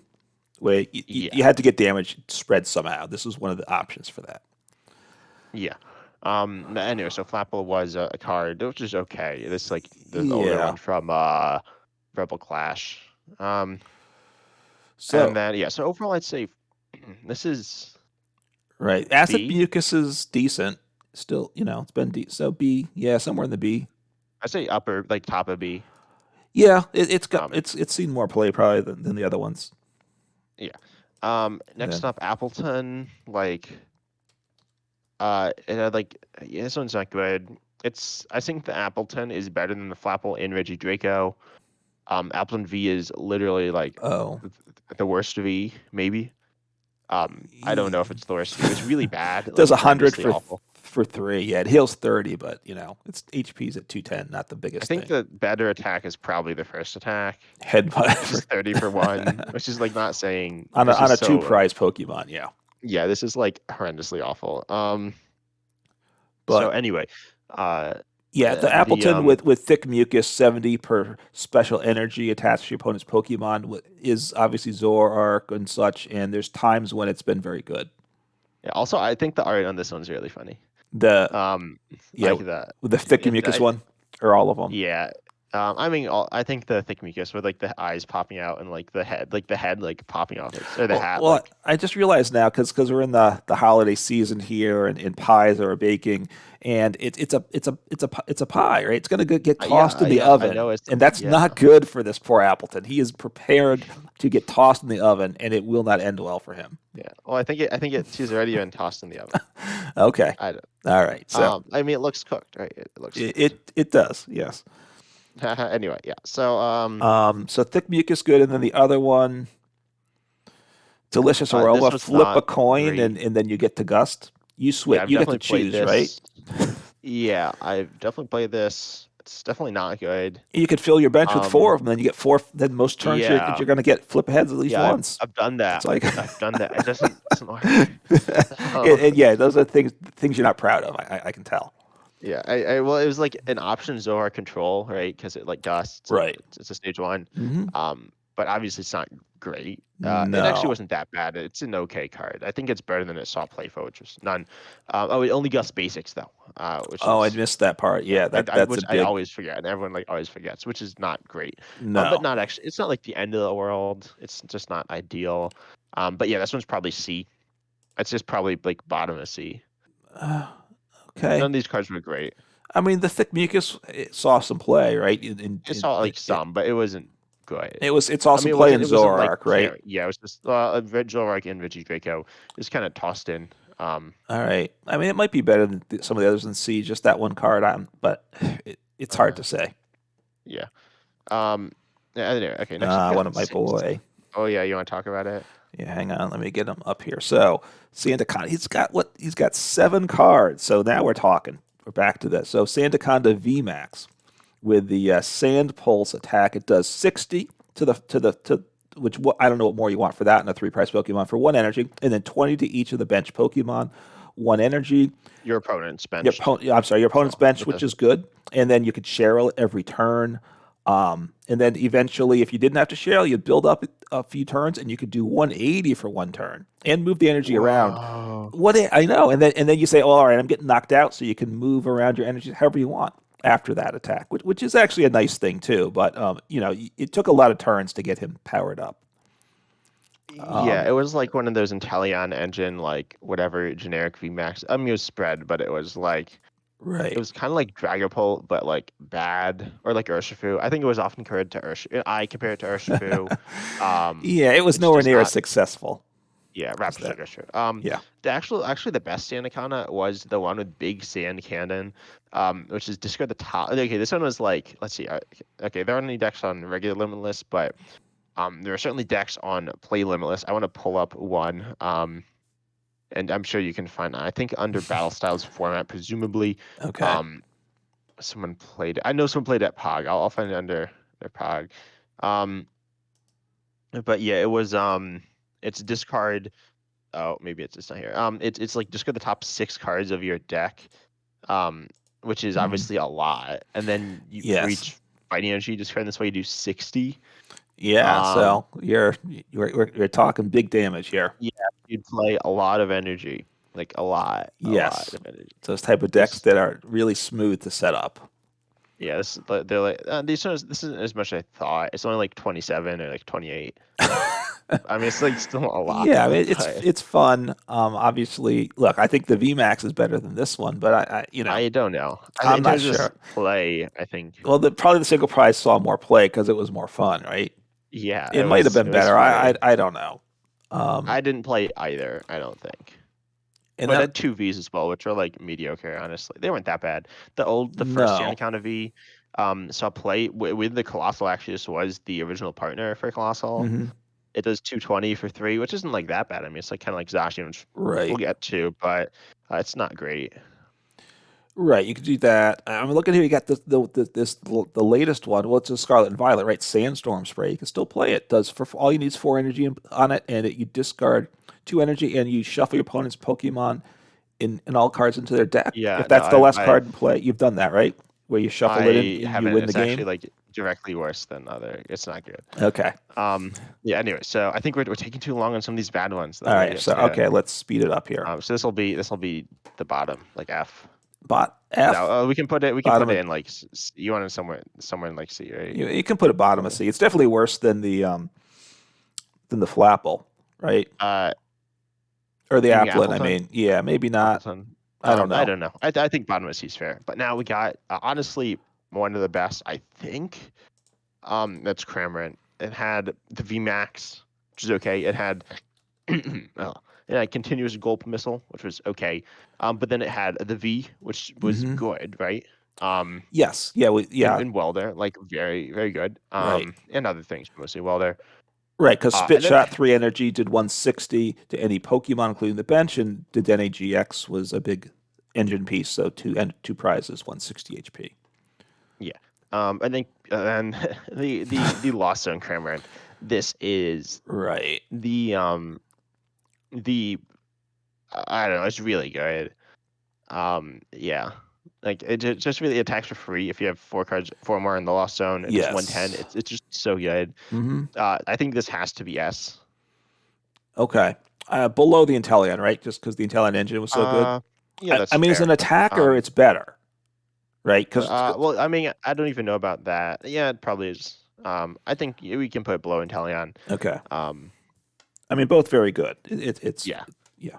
Where you had to get damage spread somehow. This was one of the options for that. Yeah. Anyway, so Flapple was a card, which is okay. This is like the older one from Rebel Clash. So and then so overall, I'd say this is right. Acid Mucus is decent. Still, it's been so B. Yeah, somewhere in the B. I say upper, like top of B. Yeah, it's seen more play probably than the other ones. Yeah. Next up, Appleton. This one's not good. I think the Appleton is better than the Flapple in Reggie Draco. Appleton V is literally like the worst V, maybe. I don't know if it's the worst V. It's really bad. It does 100 for 3. Yeah, it heals 30, but its HP's at 210, not the biggest. I think the better attack is probably the first attack. Headbutt for 30 for 1, which is like not saying on a 2-prize Pokemon. Yeah. Yeah, this is like horrendously awful. But so anyway, the Appleton with thick mucus, 70 per special energy attached to your opponent's Pokemon is obviously Zoroark and such, and there's times when it's been very good. Yeah. Also, I think the art on this one's really funny. With the thick mucus one, or all of them. Yeah. I think the thick mucus with like the eyes popping out and like the head popping off it, or the hat. Well, I just realized now because we're in the holiday season here, and pies are baking, and it's a pie, right? It's gonna get tossed in the oven, and that's not good for this poor Appleton. He is prepared to get tossed in the oven, and it will not end well for him. Yeah. Well, I think she's already been tossed in the oven. Okay. All right. So it looks cooked, right? It looks. It does. Yes. Anyway, yeah. So so thick mucus good, and then the other one, delicious aroma. Flip a coin, and then you get to gust. You switch. I've You get to definitely played choose, right? this. Yeah, I've definitely played this. It's definitely not good. You could fill your bench with 4 Um, of them, then you get 4. Then most turns yeah, you're going to get flip aheads at least yeah, once. I've done It's that. like, I've done that. It doesn't work. and yeah, those are things you're not proud of. I can tell. Yeah, well, it was like an option Zohar control, right? Because it like dusts and Right. it's a stage 1. Hmm. But obviously it's not great. It actually No. wasn't that bad. It's an okay card. I think it's better than it saw play for, which was none. Oh, it only got basics though, which Oh, I is missed that part. yeah, Yeah, that's which a I big always forget, and everyone like always forgets, which is not great. But no. not actually. It's not like the end of the world. It's just not ideal. But yeah, this one's probably C. It's just probably like bottom of C. Okay. None of these cards were great. I mean, the thick mucus saw some play, right? I saw like some, but it wasn't good. It's saw I some mean, play in it wasn't like Zoroark, right? yeah, it was just Zoroark and Regidrago is kind of tossed in. All right. I mean, it might be better than some of the others in C. Just that one card, but it's hard to say. Yeah. Yeah, anyway, okay. Next, we got One of my boy. Oh yeah, you want to talk about it? Yeah, hang on. Let me get him up here. So, Sandaconda, he's got what? He's got 7 cards. So now we're talking. We're back to this. So Sandaconda VMAX with the Sand Pulse attack. It does 60 to which I don't know what more you want for that in a 3-price Pokemon for 1 energy, and then 20 to each of the bench Pokemon, 1 energy. Your opponent's bench. I'm sorry, your opponent's So, bench, which is good, and then you could Cheryl every turn. And then eventually, if you didn't have to shell, you'd build up a few turns, and you could do 180 for 1 turn and move the energy around. Whoa. I know, and then you say, "Oh, all right, I'm getting knocked out," so you can move around your energy however you want after that attack, which is actually a nice thing too. But it took a lot of turns to get him powered up. Yeah, it was like one of those Inteleon engine, like whatever generic VMAX. I mean, it was spread, but it was like Right. it was kind of like Dragapult, but like bad, or like Urshifu. I think it was often compared to Urshifu. I compare it to Urshifu. Yeah, it was It's nowhere just near as not. successful. Yeah, as Raptor that. Urshifu. Yeah. Actually, the best Sandaconda was the one with big sand cannon, which is discard the top. Okay, this one was like, let's see. Okay, there aren't any decks on regular Limitless, but there are certainly decks on Play Limitless. I want to pull up one. And I'm sure you can find. I think under Battle Styles format, presumably. Okay. Someone played. I know someone played at Pog. I'll find it under their Pog. But yeah, it was. It's discard. Oh, maybe it's not here. It's like discard the top 6 cards of your deck. Which is obviously a lot, and then you for each fighting energy discard this way you do 60. Yeah, so you're talking big damage here. Yeah, you'd play a lot of energy, like a lot of energy. Those type of decks that are really smooth to set up. Yeah, they're like this isn't as much as I thought. It's only like 27 or like 28. I mean, it's like still a lot. Yeah, I mean, it's fun. Obviously, look, I think the VMAX is better than this one, but I don't know. I'm not sure. Play, I think. Well, probably the single prize saw more play because it was more fun, right? Yeah, it might have been better. I don't know. I didn't play either. I don't think. But I had 2 Vs as well, which are like mediocre. Honestly, they weren't that bad. The first Sandaconda V, saw play with the Colossal. Actually, this was the original partner for Colossal. Mm-hmm. It does 220 for 3, which isn't like that bad. I mean, it's like kind of like Zacian, which we'll get to, but it's not great. Right, you could do that. I'm looking here. You got the latest one. Well, it's a Scarlet and Violet, right? Sandstorm Spray. You can still play it. Does for all you need is 4 energy on it, and you discard 2 energy, and you shuffle your opponent's Pokemon in all cards into their deck. Yeah, if that's the last card in play, you've done that, right? Where you shuffle it in, and you win the game. It's actually like directly worse than other. It's not good. Okay. Yeah. Anyway, so I think we're taking too long on some of these bad ones. All right. So okay, let's speed it up here. So this will be the bottom, like F. F. No, we can put it. We can put it in like you want it somewhere in like C, right? You can put it bottom of C. It's definitely worse than the Flapple, right? Or the Applin. I mean, yeah, maybe not. Appleton. I don't know. I don't know. I think bottom of C is fair. But now we got honestly one of the best. I think. That's Cramorant. It had the VMAX, which is okay. It had. It had continuous gulp missile, which was okay. But then it had the V, which was good, right? Yes. Yeah. And Welder, like very, very good. And other things, mostly Welder. Right, because Spit And then Shot 3 energy did 160 to any Pokemon, including the bench, and the Dene GX was a big engine piece, so two prizes, 160 HP. yeah, I think and the Lost Zone Cramorant. This is Right. the I don't know. It's really good. Yeah, like it just really attacks for free if you have 4 cards, 4 more in the Lost Zone. It does 110. Yes. It's just so good. Mm-hmm. I think this has to be S. Okay. Below the Inteleon, right? Just because the Inteleon engine was so good. Yeah, that's I mean, as an fair. attacker, it's better, right? Because Well, I mean, I don't even know about that. Yeah, it probably is. I think we can put it below Inteleon. okay. Um, I mean, both very good. It's yeah. yeah.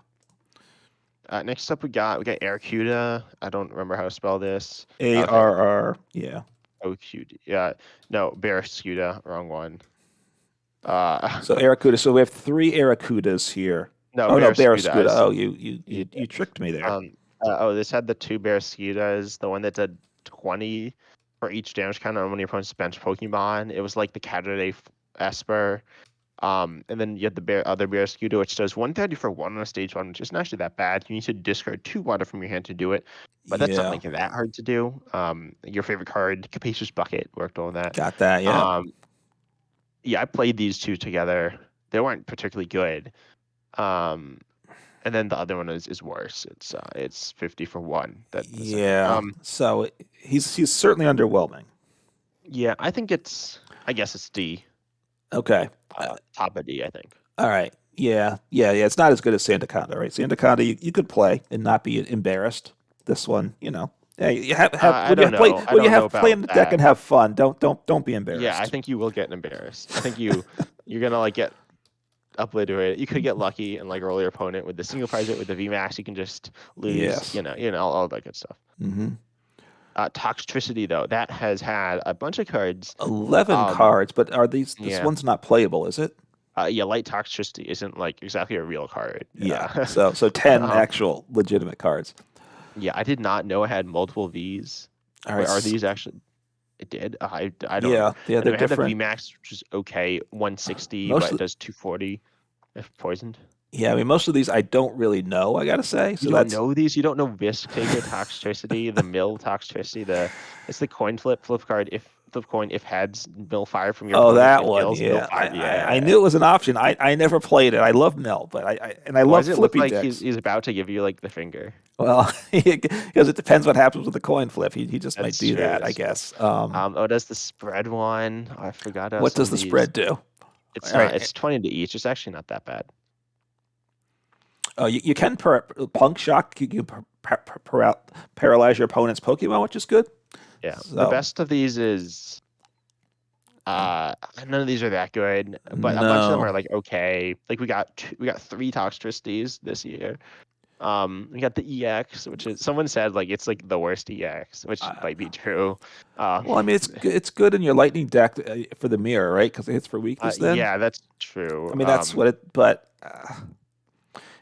Next up, we got Arrokuda. I don't remember how to spell this. ARR. Yeah. Ocuda. Yeah, no, Barraskewda. Wrong one. So Arrokuda. So we have 3 Arrokudas here. No, Oh no, Barraskewda. Barraskewda. Oh, you tricked me there. This had the 2 Barraskewdas. The one that did 20 for each damage counter on one of your opponent's bench Pokemon. It was like the Caturday Esper. And then you have the other Barraskewda, which does 130 for 1 on a stage 1, which isn't actually that bad. You need to discard 2 water from your hand to do it, but that's not Yeah. like that hard to do. Your favorite card, Capacious Bucket, worked on that. Got that. Yeah. Yeah, I played these 2 together. They weren't particularly good. And then the other one is worse. It's 50 for 1. Yeah. So he's certainly underwhelming. Yeah, I guess it's D. Okay. Top of D, I think. All right. Yeah. It's not as good as Sandaconda, right? Sandaconda, you could play and not be embarrassed. This one, hey, you have I don't know. I don't you know have play in the about deck that. and have fun. Don't be embarrassed. Yeah, I think you will get embarrassed. I think you're gonna like get obliterated. You could get lucky and like roll your opponent with the single prize hit with the VMAX. You can just lose. Yes. All that good stuff. Mm-hmm. Toxtricity though, that has had a bunch of cards. 11 cards, but are this yeah. one's not playable, is it? Yeah, Light Toxtricity isn't like exactly a real card. Yeah. So 10 actual legitimate cards. Yeah, I did not know it had multiple Vs. All right. Are these actually? It did. I don't. Yeah, they're it had different. the VMAX, which is okay, 160, Most but of it does 240 if poisoned. Yeah, I mean, most of these I don't really know, I gotta say. So You don't know these? You don't know Visc Taker Toxtricity, the Mill Toxtricity, it's the coin flip card. If flip coin, if heads, mill fire from your Oh, opponent, that if one. tails, mill fire. I knew it was an option. I never played it. I love Mill, but I Why love does it look flippy like decks. he's about to give you like the finger? Well, because it depends what happens with the coin flip. He just might That's do true, that, that's I guess. does the spread one? I forgot. What does the spread do? It's All not. right. It's 20 to each. It's actually not that bad. You can Punk Shock. You can paralyze your opponent's Pokemon, which is good. Yeah. So- The best of these is none of these are that good, but a bunch of them No. are like okay. Like we got 3 Toxtricities this year. We got the EX, which is someone said like it's like the worst EX, which might be true. Well, I mean, it's good in your lightning deck for the mirror, right? Because it hits for weakness. Then Yeah, that's true. I mean, that's what it. But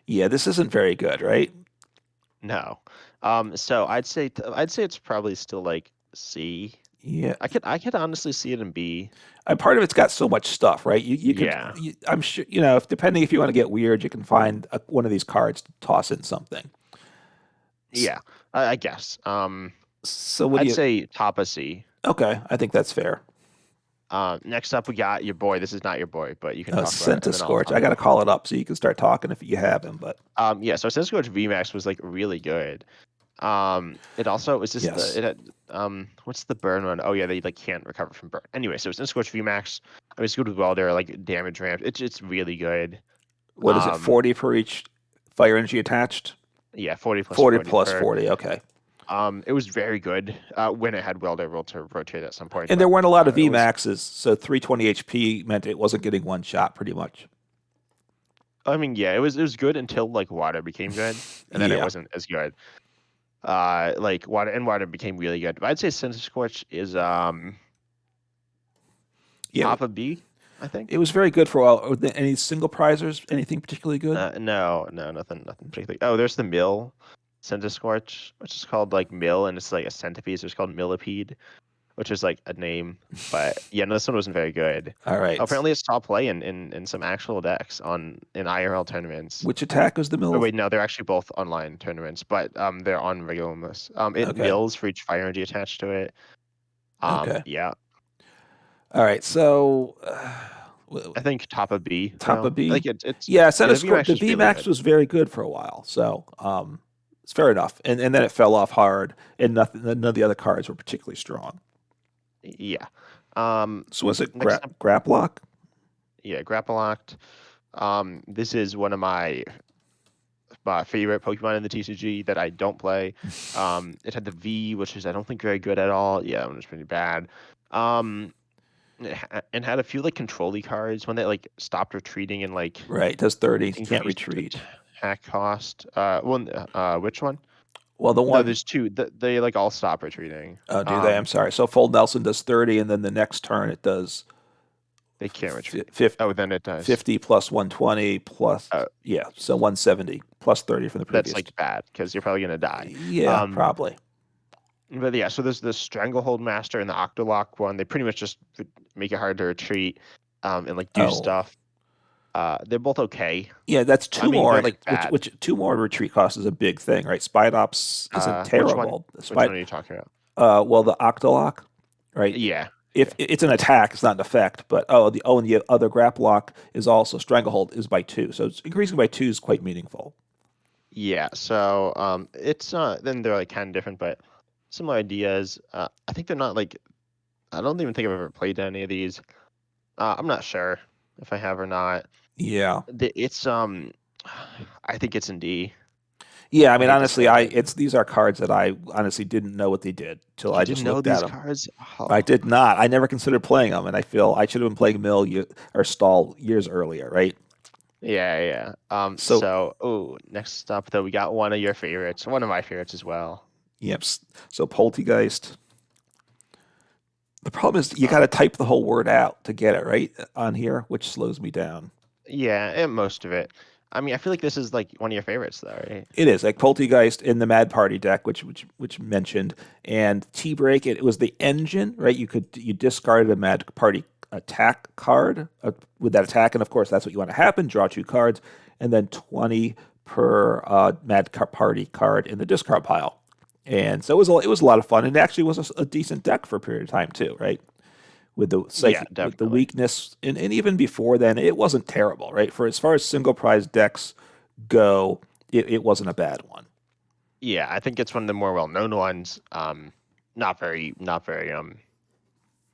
yeah, this isn't very good, right? No. So I'd say it's probably still like C. Yeah, I could honestly see it in B. Part of it's got so much stuff, right? You could. Yeah. I'm sure depending if you want to get weird, you can find one of these cards to toss in something. Yeah, I guess. So what I'd say top of C. Okay, I think that's fair. Next up, we got your boy. This is not your boy, but you can talk about it. Centiskorch. I got to call it up so you can start talking if you have him. But yeah, so Centiskorch VMAX was like really good. It also was just Yes. it had what's the burn one? Oh yeah, they like can't recover from burn. Anyway, so Centiskorch VMAX. I mean, it's good with Welder, like damage ramp. It's really good. what is it? 40 for each fire energy attached. Yeah, 40 plus 40 plus per. 40. Okay. It was very good when it had Welder able to rotate at some point. And there weren't a lot of it was- VMAXs, so 320 HP meant it wasn't getting one shot pretty much. I mean, yeah, it was good until like water became good, and then it Yeah. wasn't as good. Like water became really good. But I'd say Centiskorch is Yeah, top of B, I think. it was very good for a while. Were there any single prizers? Anything particularly good? No, nothing particularly. Oh, there's the Mill Centiskorch, which is called like Mill, and it's like a centipede, so it's called Millipede. which is like a name. But yeah, no, this one wasn't very good. All right. Apparently, it's top play in some actual decks in IRL tournaments. Which attack was the middle? Oh wait, no, they're actually both online tournaments, but they're on regular lists. It Okay. mills for each fire energy attached to it. Okay. Yeah, All right. So I think top of B. top though. of B. Like it's Yeah, the VMAX the is really VMAX good. was very good for a while. So it's fair enough. And then it fell off hard, and none of the other cards were particularly strong. Yeah. So was it Next up, Graplock? yeah, Grappllocked. This is one of my favorite Pokemon in the TCG that I don't play. It had the V, which is I don't think very good at all. Yeah, it was pretty bad. And had a few like control-y cards when they like stopped retreating and like Right. It does 30. Can't increased retreat. attack cost. Which one? Well, the No, one. there's two. They like all stop retreating. Oh, do they? I'm sorry. So Fold Nelson does 30, and then the next turn it does They can't retreat. 50, Oh, then it does. 50 plus 120 plus, yeah, so 170 plus 30 from the previous. That's like bad because you're probably gonna die. Yeah, probably. But yeah, so there's the Stranglehold Master and the Octolock one. They pretty much just make it hard to retreat, and like do stuff. They're both okay. Yeah, that's two more. they're, Like bad. which two more retreat costs is a big thing, right? Spidops isn't terrible. Which one are you talking about? Well, the Octolock, right? Yeah. If it's an attack, it's not an effect. But and the other Graplock is also Stranglehold is by 2, so it's increasing by 2 is quite meaningful. Yeah. So it's then they're like kind of different, but similar ideas. I think they're not like. I don't even think I've ever played any of these. I'm not sure if I have or not. Yeah. It's I think it's in D. Yeah, I mean, honestly, these are cards that I honestly didn't know what they did till I just looked at them. Cards? Oh. I did not. I never considered playing them, and I feel I should have been playing Mill or Stall years earlier, right? Yeah. Next up though, we got one of your favorites, one of my favorites as well. Yep. So Poltegeist. The problem is you got to type the whole word out to get it right on here, which slows me down. Yeah, and most of it. I mean, I feel like this is like one of your favorites, though, right? It is like Poltegeist in the Mad Party deck, which mentioned, and T-Break. It was the engine, right? You discarded a Mad Party attack card with that attack, and of course that's what you want to happen. Draw 2 cards, and then 20 per Mad Party card in the discard pile. And so it was a lot of fun, and it actually was a decent deck for a period of time too, right? With the with the weakness, and even before then, it wasn't terrible, right? For as far as single prize decks go, it wasn't a bad one. Yeah, I think it's one of the more well-known ones. Not very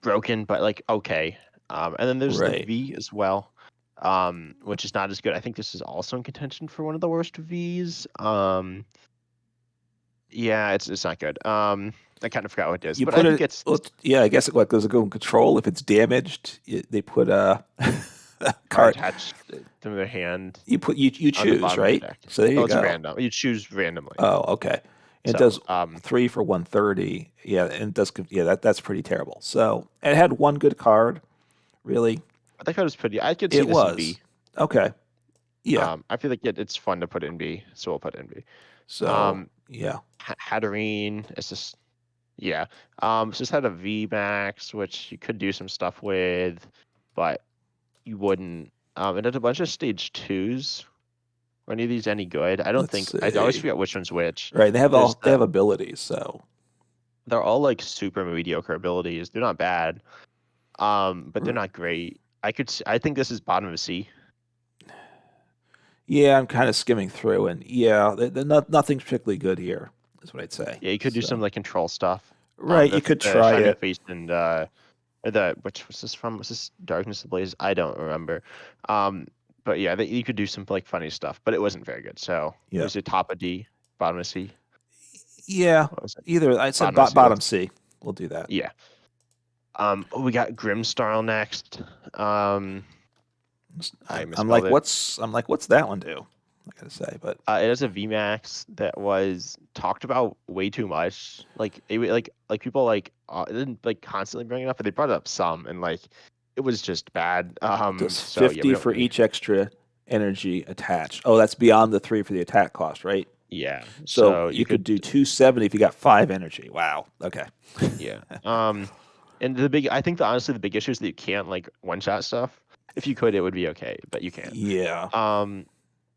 broken, but like okay. And then there's the V as well, which is not as good. I think this is also in contention for one of the worst Vs. Yeah, it's not good. I kind of forgot what it is, but I think it's I guess does it go in control if it's damaged? They put a card attached to their hand. You choose, right? So there you go. It's random. You choose randomly. Oh, okay. It does 3 for 130. Yeah, and it does. Yeah, that's pretty terrible. So it had one good card, really. I think it was pretty. I could see this in B. Okay. Yeah. I feel like it's fun to put in B, so we'll put it in B. So yeah. Hatterene is just it's just had a V max, which you could do some stuff with, but you wouldn't. It had a bunch of stage 2s. Are any of these any good? I don't think. I always forget which one's which. Right, they have abilities, so they're all like super mediocre abilities. They're not bad, but they're not great. I think this is bottom of C. Yeah, I'm kind of skimming through, and nothing's particularly good here. Is what I'd say. Yeah, you could do some like control stuff. Right, you could try it. Face and which was this from? Was this Darkness Ablaze? I don't remember. But yeah, you could do some like funny stuff, but it wasn't very good. So was it top of D, bottom of C? Yeah, either. I said bottom C. We'll do that. Yeah. We got Grimmsnarl next. I'm like, what's that one do? I gotta say, but it has a VMAX that was talked about way too much. Like people didn't like constantly bring it up, but they brought it up some, and like it was just bad. Does 50 for each extra energy attached. Oh, that's beyond the 3 for the attack cost, right? Yeah. So you could do 270 if you got 5 energy. Wow. Okay. Yeah. And I think honestly the big issue is that you can't like one-shot stuff. If you could, it would be okay, but you can't. Yeah.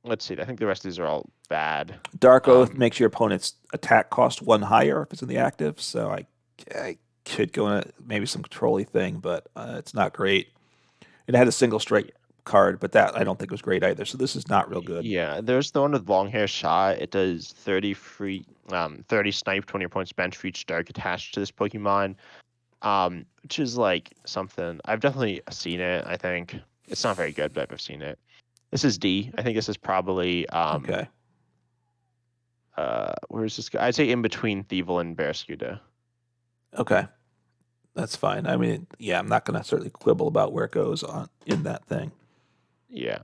Let's see. I think the rest of these are all bad. Dark Oath makes your opponent's attack cost 1 higher if it's in the active, so I could go in maybe some control-y thing, but it's not great. It had a single strike card, but that I don't think was great either. So this is not real good. Yeah, there's the one with long hair shot. It does 30 free, 30 sniped when your opponent's bench for each dark attached to this Pokemon. Which is like something I've definitely seen it. I think it's not very good, but I've seen it. This is D. I think this is probably Okay. Where's this guy? I'd say in between Thievul and Barraskewda. Okay. That's fine. I mean, yeah, I'm not going to certainly quibble about where it goes on in that thing. Yeah.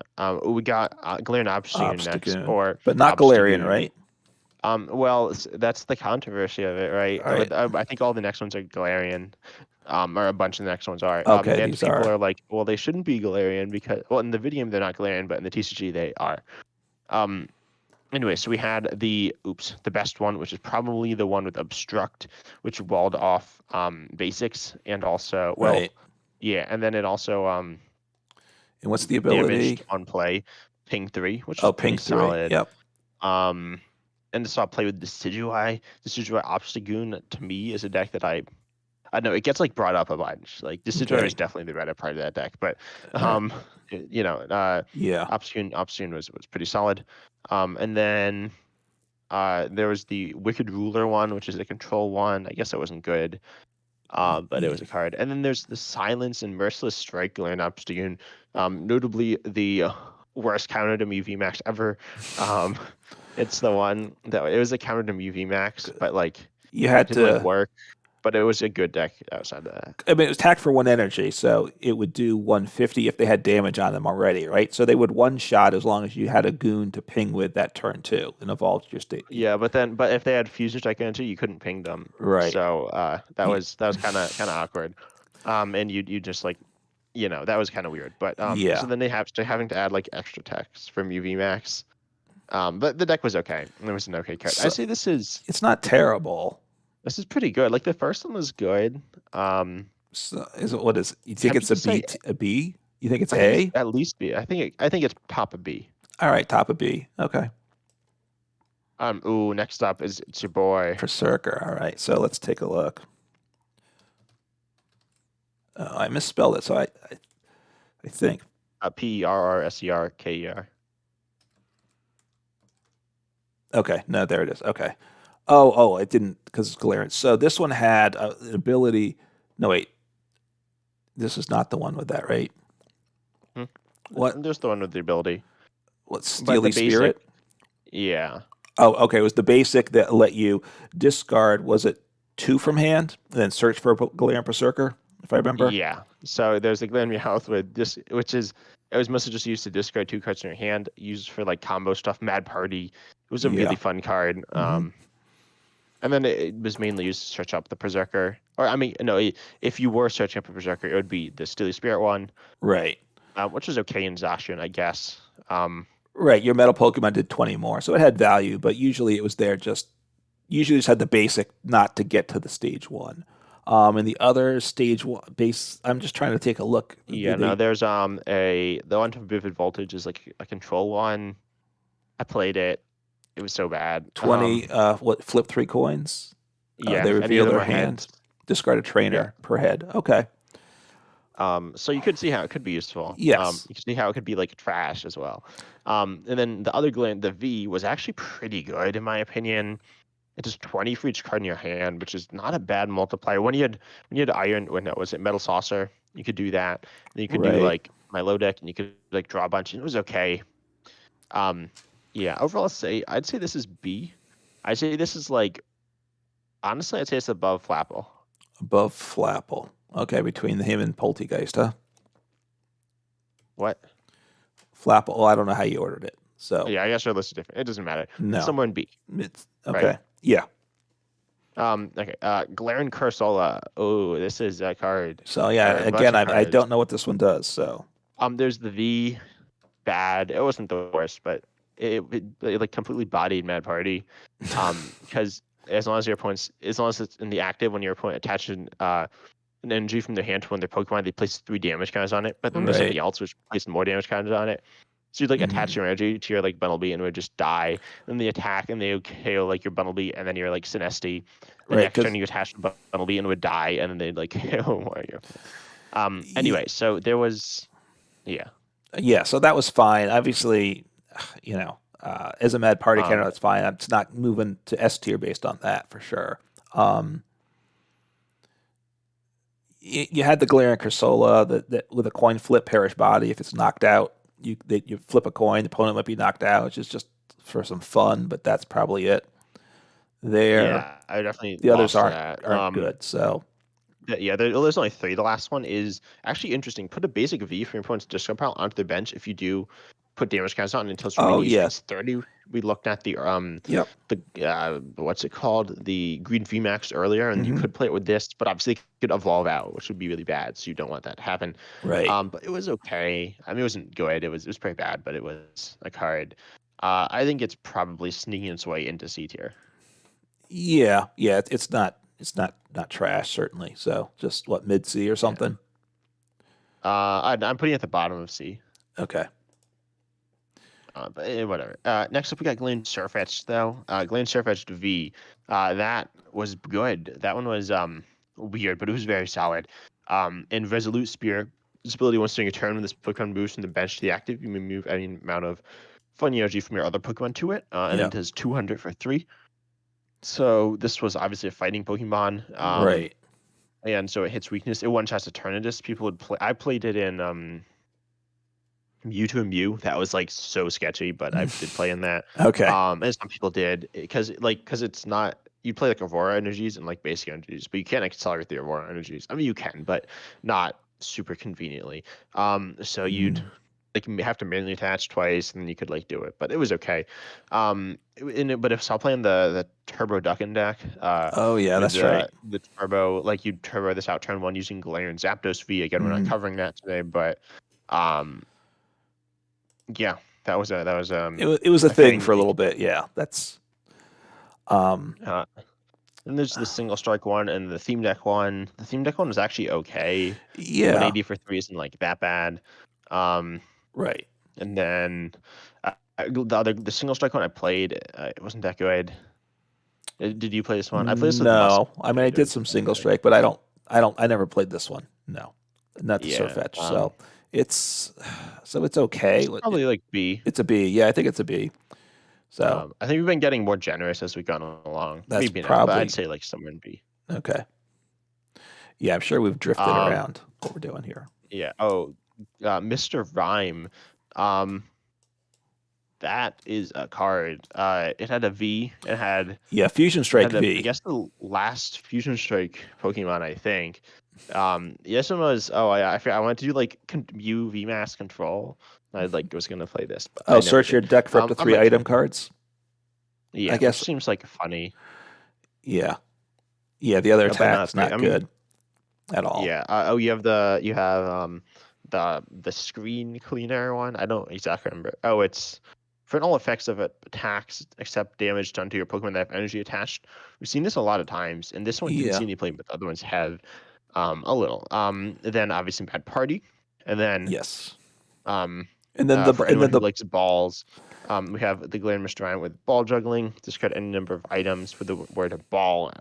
We got Galarian Obstagoon next, Obstagoon, or but not Galarian, Obstagoon. right? Well, that's the controversy of it, right? All right. I think all the next ones are Galarian, or a bunch of the next ones are. Okay, And these people are. are like, well, they shouldn't be Galarian because, well, in the video game they're not Galarian, but in the TCG they are. Anyway, so we had the best one, which is probably the one with Obstruct, which walled off basics and also Right. yeah, and then it also And what's the ability? damaged on play Ping 3, which is Oh, pretty Ping 3. solid. Yep. And so I play with Decidueye. Decidueye Obstagoon to me is a deck that I know it gets like brought up a bunch. Like Decidueye Okay. is definitely the better part of that deck, but Right. Yeah. Obstagoon was pretty solid. And then there was the Wicked Ruler one, which is a control one. I guess it wasn't good, but it was a card. And then there's the Silence and Merciless Strike Galarian Obstagoon, notably the worst counter to Mew VMAX ever. It's the one that it was a counter to Mew VMAX, but like You had it didn't like to. work. But it was a good deck outside of that. I mean, it was tacked for 1 energy, so it would do 150 if they had damage on them already, right? So they would one shot as long as you had a goon to ping with that turn 2 and evolved your state. Yeah, but if they had Fusion Strike Energy, you couldn't ping them. Right. So that was kind of awkward. And you just like, that was kind of weird. But Yeah. so then they having to add like extra text from UV Max. But the deck was okay. It was an okay card. So- I say this is It's not terrible. pretty good. Like the first one was good. So what is? You think Tempted it's to say- a B? You think it's I think A? it's at least B. I think it's top of B. All right, top of B. Okay. Next up is it's your boy. Berserker. All right, so let's take a look. I misspelled it, so I think. Perrserker. Okay, no, there it is. Okay. Oh, it didn't because it's Galarian. So this one had an ability. No, wait. This is not the one with that, right? What? There's the one with the ability. What? Steely basic- Spirit? Yeah. Oh, okay. It was the basic that let you discard. Was it 2 from hand, and then search for a Galarian Berserker? If I remember. Yeah. So there's the Galarian Meowth with this, which is it was mostly just used to discard 2 cards in your hand, used for like combo stuff. Mad Party. It was a Yeah. really fun card. And then it was mainly used to search up the Berserker. Or I mean, no, if you were searching up a Berserker, it would be the Steely Spirit one, Right. which was okay in Zacian, I guess. Right. Your metal Pokemon did 20 more, so it had value, but usually it was there usually just had the basic not to get to the stage 1. And the other stage 1 base, I'm just trying to take a look. Yeah, no, there's the one from Vivid Voltage is like a control one. I played it. It was so bad. 20 flip 3 coins? Yeah, they any reveal of them their are heads. hand. Discard a trainer per head. Okay. So you could see how it could be useful. Yes. You could see how it could be like trash as well. And then the other Galarian, the V, was actually pretty good in my opinion. It does 20 for each card in your hand, which is not a bad multiplier. When you had Iron, was it Metal Saucer? You could do that. Then you could do Right. like my low deck, and you could like draw a bunch, and it was okay. Yeah. Overall, I'd say this is B. I'd say this is like, honestly, I'd say it's above Flapple. Above Flapple. Okay, between him and Poltegeist, huh? What? Flapple. Oh, I don't know how you ordered it. So Yeah, I guess our list is different. It doesn't matter. no. Somewhere in B. It's okay. Right. Yeah. Okay. Galarian Cursola. Oh, this is a card. So yeah, Or a bunch again, of I cards. don't know what this one does. So There's the V. Bad. It wasn't the worst, but it like completely bodied Mad Party. Because as long as it's in the active, when your opponent attaches an energy from their hand to one of their Pokemon. They place 3 damage counters on it, but then there's Right. something else which places more damage counters on it. So you'd like attach Mhm. your energy to your like Bunnelby and it would just die. Then they attack and they KO like your Bunnelby and then your like Sinesti. The Right, next turn because you attach the Bunnelby and it would die and then they'd like KO more of your. Anyway, so there was yeah. yeah, so that was fine. Obviously, as a Mad Party counter, Um that's fine. I'm just not moving to S tier based on that for sure. Um, you had the Galarian Cursola that with a coin flip perish body. If it's knocked out, you flip a coin. The opponent might be knocked out, which is just for some fun. But that's probably it. There, yeah, I definitely the others lost aren't that. aren't good. So There's only 3. The last one is actually interesting. Put a basic V from your opponent's discard pile onto the bench if you do put damage counters on until its oh remaining yeah, HP is 30. We looked at the yep, what's it called? The green VMAX earlier, and you hmm could play it with this, but obviously it could evolve out, which would be really bad. So you don't want that to happen. right, But it was okay. I mean, it wasn't good. It was pretty bad, but it was a card. I think it's probably sneaking its way into C tier. yeah. It's not trash certainly. So just what mid C or Yeah. something. I'm putting it at the bottom of C. Okay. But whatever. Next up, we got Glen Surfetched, though. Glen Surfetched V. That was good. That one was weird, but it was very solid. In Resolute Spear, this ability once during a turn when this Pokemon moves from the bench to the active, you may move any amount of fun energy from your other Pokemon to it, and then Yeah. it does 200 for 3. So this was obviously a fighting Pokemon. Right. And so it hits weakness. It one-shots Eternatus. People would play. I played it in Mewtwo and Mew. That was like so sketchy, but I did play in that. Okay. And some people did because it's not you play like Aurora energies and like basic energies, but you can't accelerate the Aurora energies. I mean you can, but not super conveniently. So you'd Mm. like have to manually attach twice, and then you could like do it, but it was okay. But if I playing the Turbo Duckin deck, Oh yeah, with that's right. the turbo, like you'd turbo this out turn 1 using Galarian Zapdos V. Again, we're not Mm. covering that today, but um yeah, It was a a thing thing for that a you little could bit. Yeah, that's um then there's the single strike one and the theme deck one. The theme deck one was actually okay. yeah, 180 for 3 isn't like that bad. Um, right. and then the single strike one I played, it wasn't that good. Did you play this one? I played this with Muscle. No, I mean I It did was some single strike, but I never played this one. No, not the yeah. Surfetch. It's it's okay. It's probably like B. It's a B. Yeah, I think it's a B. So I think we've been getting more generous as we've gone along. that's Maybe not, but I'd probably say like somewhere in B. okay. Yeah, I'm sure we've drifted Um, around what we're doing here. yeah. Oh, Mr. Rhyme. Um, that is a card. It had a V. Yeah, Fusion Strike I V. guess the last Fusion Strike Pokemon, I think. This one was. Oh, I wanted to do like U VMAX control. I like was gonna play this, but I Oh, never search your did. deck for up to I 3 might try item to. cards. Yeah, I which guess. seems like funny, Yeah, yeah. The other but not attack's great. not I mean, good at all. yeah. Oh, you have the screen cleaner one. I don't exactly remember. Oh, it's for all effects of attacks except damage done to your Pokemon that have energy attached. We've seen this a lot of times, and this one didn't Yeah. see any play, but the other ones have a little. Then obviously Bad Party, and then Yes. um And then the for and anyone then who the likes balls, we have the Glaring Mr. Ryan with ball juggling. Discard any number of items with the word ball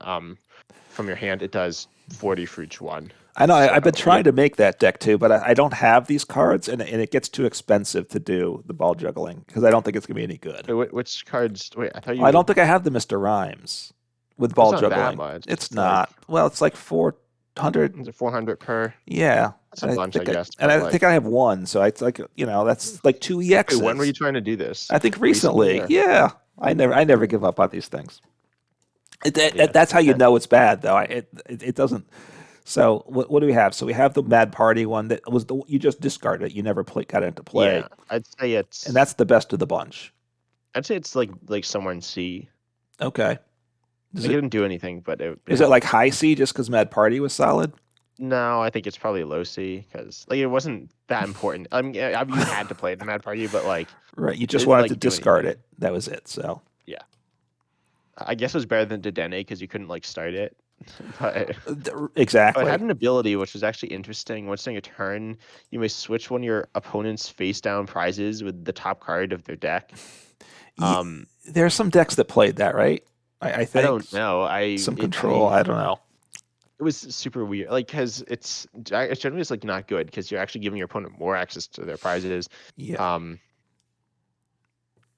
from your hand. It does 40 for each one. I know I've been So yeah. trying to make that deck too, but I don't have these cards, and it gets too expensive to do the ball juggling because I don't think it's gonna be any good. Wait, which cards? Wait, I thought I don't you. think I have the Mr. Rhymes with It's ball not that juggling. much. It's It's like not. Well, it's like 400. is it 400 per? Yeah, That's a bunch, I guess. and But I think like, I have one, so it's like that's like two wait, when were you EXs. trying to do this? I think Recently, recently. or Yeah, I never give up on these things. yeah, That's how you that- know it's bad, though. It doesn't. So what do we have? So we have the Mad Party one that was you just discarded it. You never got into play, yeah. I'd say it's. and that's the best of the bunch. I'd say it's like somewhere in C. Okay. It didn't do anything, but Is it like high C just because Mad Party was solid? No, I think it's probably low C because like it wasn't that important. I mean, you had to play the Mad Party, but like Right. You it just didn't wanted like to do discard anything. it. That was it. So Yeah, I guess it was better than Dedenne because you couldn't like start it. But Exactly. it had an ability which was actually interesting. Once during a turn, you may switch one of your opponent's face down prizes with the top card of their deck. Ye- Um, there are some decks that played that, right? I I think don't know. some control. I don't know. It was super weird. Like, because it's generally just like not good because you're actually giving your opponent more access to their prizes. Yeah. Um,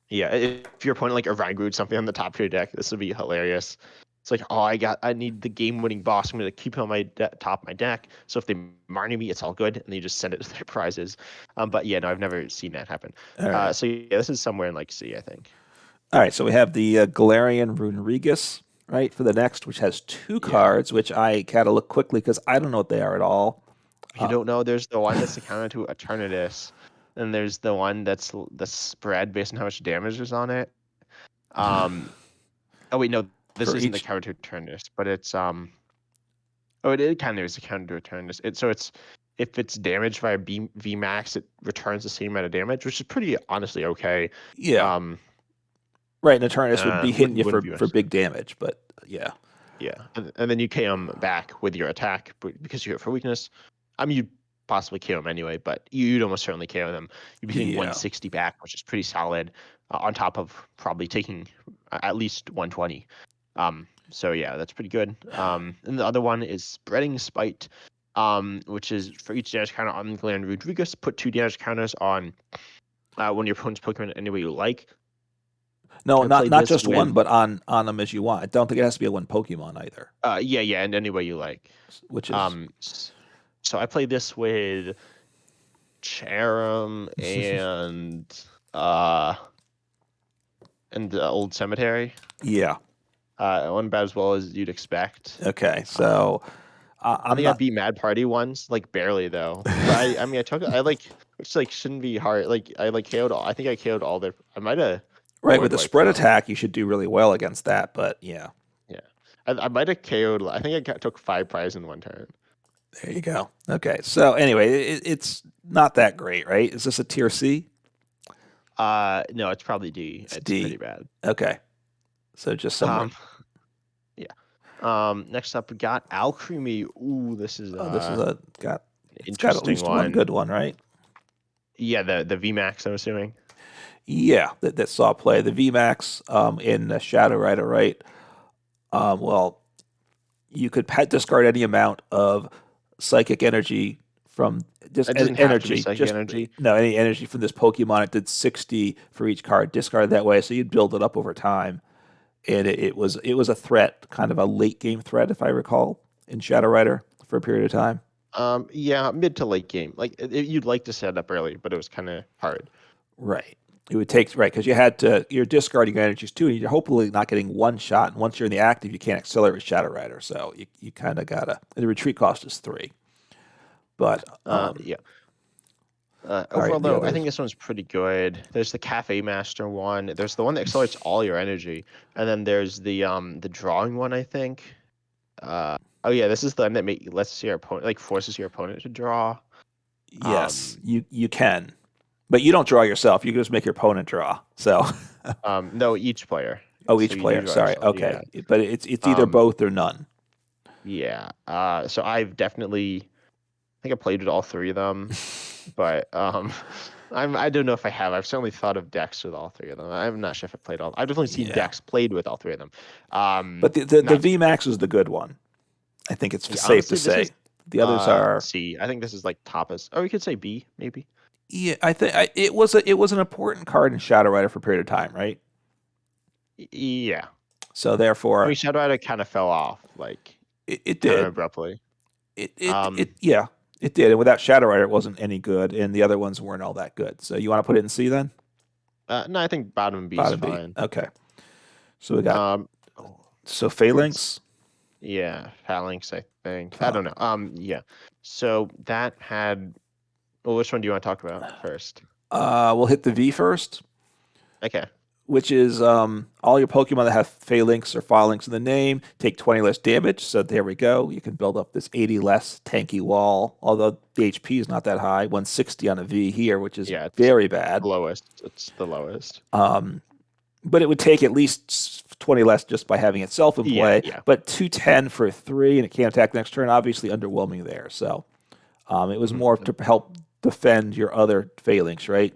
yeah, if your opponent like Orangrude something on the top of your deck, this would be hilarious. It's like, oh, I need the game-winning boss. I'm gonna keep it on my top of my deck. So if they Marnie me, it's all good, and they just send it to their prizes. But yeah, no, I've never seen that happen. All right. So yeah, this is somewhere in like C, I think. All right. So we have the Galarian Runerigus, right, for the next, which has two Yeah. cards, which I gotta look quickly because I don't know what they are at all. You don't know. There's the one that's the counter to Eternatus, and there's the one that's the spread based on how much damage is on it. Oh wait, no, this For isn't the each. counter to Eternatus, but it's Oh, it kind of is a counter to Eternatus. It's if it's damaged by a V max, it returns the same amount of damage, which is pretty honestly okay. Yeah. Um, Right. And Eternus would be hitting you wouldn't be for much. big damage, but yeah. Yeah, and then you KO him back with your attack because you hit for weakness. I mean, you'd possibly KO him anyway, but you'd almost certainly KO them. You'd be hitting Yeah. 160 back, which is pretty solid, on top of probably taking at least 120. So yeah, that's pretty good. And the other one is Spreading Spite, which is for each damage counter on Galarian Rodriguez, put 2 damage counters on one of your opponent's Pokemon any way you like. No, I not played not this just one, with but on them as you want. I don't think it has to be a one Pokemon either, yeah, and any way you like. which is So I played this with Charum uh and the Old Cemetery. yeah. It wasn't about as well as you'd expect. Okay, Um, so I I'm think I not beat Mad Party once, like barely though. But I mean I like which like shouldn't be hard. Like I like KO'd all. I think I KO'd all their. I might have. right Or with the do I spread KO? attack. You should do really well against that, but yeah, Yeah, I might have KO'd. I think took 5 prizes in one turn. there you go. Okay, so anyway, it's not that great, right? Is this a tier C? No, it's probably D. It's It's pretty D. bad. Okay, so just somewhere. Yeah. Next up we got Alcremie. Ooh, this is Oh, this is a got. It's got at interesting least one good one. one, right? Yeah, the VMAX, I'm assuming. Yeah, that saw play the VMAX in Shadow Rider, right? Well, you could discard any amount of psychic energy from just It doesn't have to be energy, psychic just energy. no any energy from this Pokemon. It did 60 for each card. Discard that way, so you'd build it up over time, and it was a threat, kind of a late game threat, if I recall, in Shadow Rider for a period of time. Yeah, mid to late game. Like you'd like to set it up early, but it was kind of hard. Right. It would take right because you're discarding your energies too, and you're hopefully not getting one shot. And once you're in the active, you can't accelerate Shadow Rider, so you kind of gotta. And the retreat cost is 3. But Yeah. all right, Overall, the though, I others. think this one's pretty good. There's the Cafe Master one. There's the one that accelerates all your energy, and then there's the drawing one. I think. Oh yeah, this is the one that lets your opponent like forces your opponent to draw. Yes, Um, you can, but you don't draw yourself. You can just make your opponent draw. So, no, each player. oh, So each you do player. draw Sorry. yourself. Yeah. Okay, but it's either Um, both or none. yeah. So I've definitely, I think I played with all 3 of them, but I don't know if I have. I've certainly thought of decks with all 3 of them. I'm not sure if I played all. I've definitely seen Yeah, decks played with all 3 of them. but the Not V Max is the good one. I think it's yeah, safe to honestly, this say. is The others are. C. I think this is like top as, or we could say B maybe. Yeah, I think it was an important card in Shadow Rider for a period of time, right? Yeah. So I mean, therefore, Shadow Rider kind of fell off like it kind of did. abruptly. It yeah, it did. And without Shadow Rider, it wasn't any good, and the other ones weren't all that good. So you want to put it in C then? No, I think bottom B is Bottom B. fine. Okay. So we got Um, so let's Phalanx. Yeah, Phalanx, I think. I Phalanx. don't know. Yeah. So that had. Well, which one do you want to talk about first? We'll hit the V first, Okay. which is all your Pokemon that have Phalanx or Phalanx in the name take 20 less damage. So there we go. You can build up this 80 less tanky wall, although the HP is not that high. 160 on a V here, which is Yeah, it's very bad. the lowest. It's the lowest. but it would take at least 20 less just by having itself in Yeah, play. yeah. But 210 for 3 and it can't attack next turn, obviously underwhelming there. So it was more Mhm. to help defend your other phalanx, right?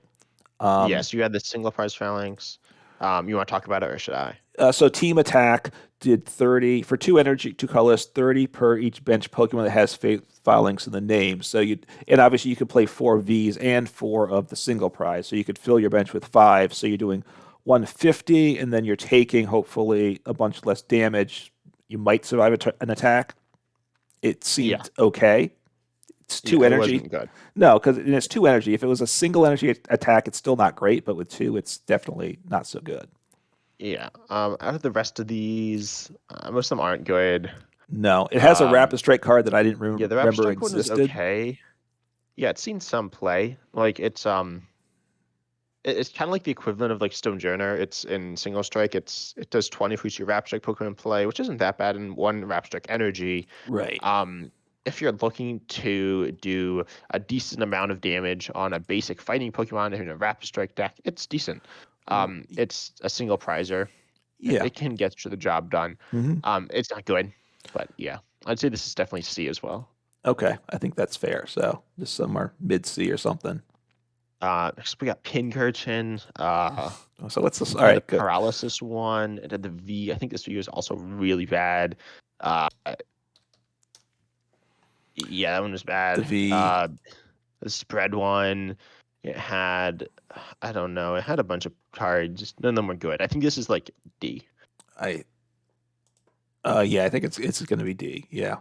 Yes, you had the single prize phalanx. You want to talk about it, or should I? So team attack did 30 for 2 energy, 2 colors, 30 per each bench Pokemon that has phalanx in the name. So you and obviously you could play 4 Vs and 4 of the single prize. So you could fill your bench with 5. So you're doing 150, and then you're taking hopefully a bunch less damage. You might survive an attack. It Yeah, seemed okay. It's yeah, two it energy. wasn't good. No, because it's 2 energy. If it was a single energy attack, it's still not great. But with 2, it's definitely not so good. Yeah. Out of the rest of these, most of them aren't good. No, it has a Um, Rapid Strike card that I didn't yeah, the Rapid remember Strike one was existed. okay. Yeah, it's seen some play. Like it's kind of like the equivalent of like Stonejourner. It's in single strike. It does 20 for each of your Rapid Strike Pokemon in play, which isn't that bad in one Rapid Strike energy. Right. If you're looking to do a decent amount of damage on a basic fighting Pokemon in a Rapid Strike deck, it's decent. It's a single prizer. Yeah. It can get to the job done. Hmm. It's not good, but yeah, I'd say this is definitely C as well. Okay, I think that's fair. So just somewhere mid C or something. Next we got Pincurchin. So let's just. All Had the right, good. paralysis one. It had the V. I think this V was also really bad. Uh, yeah, that one was The bad. V. The spread one. It had, I don't know. It had a bunch of cards. None of them were good. I think this is like D. I. Yeah, I think it's going to be D. Yeah,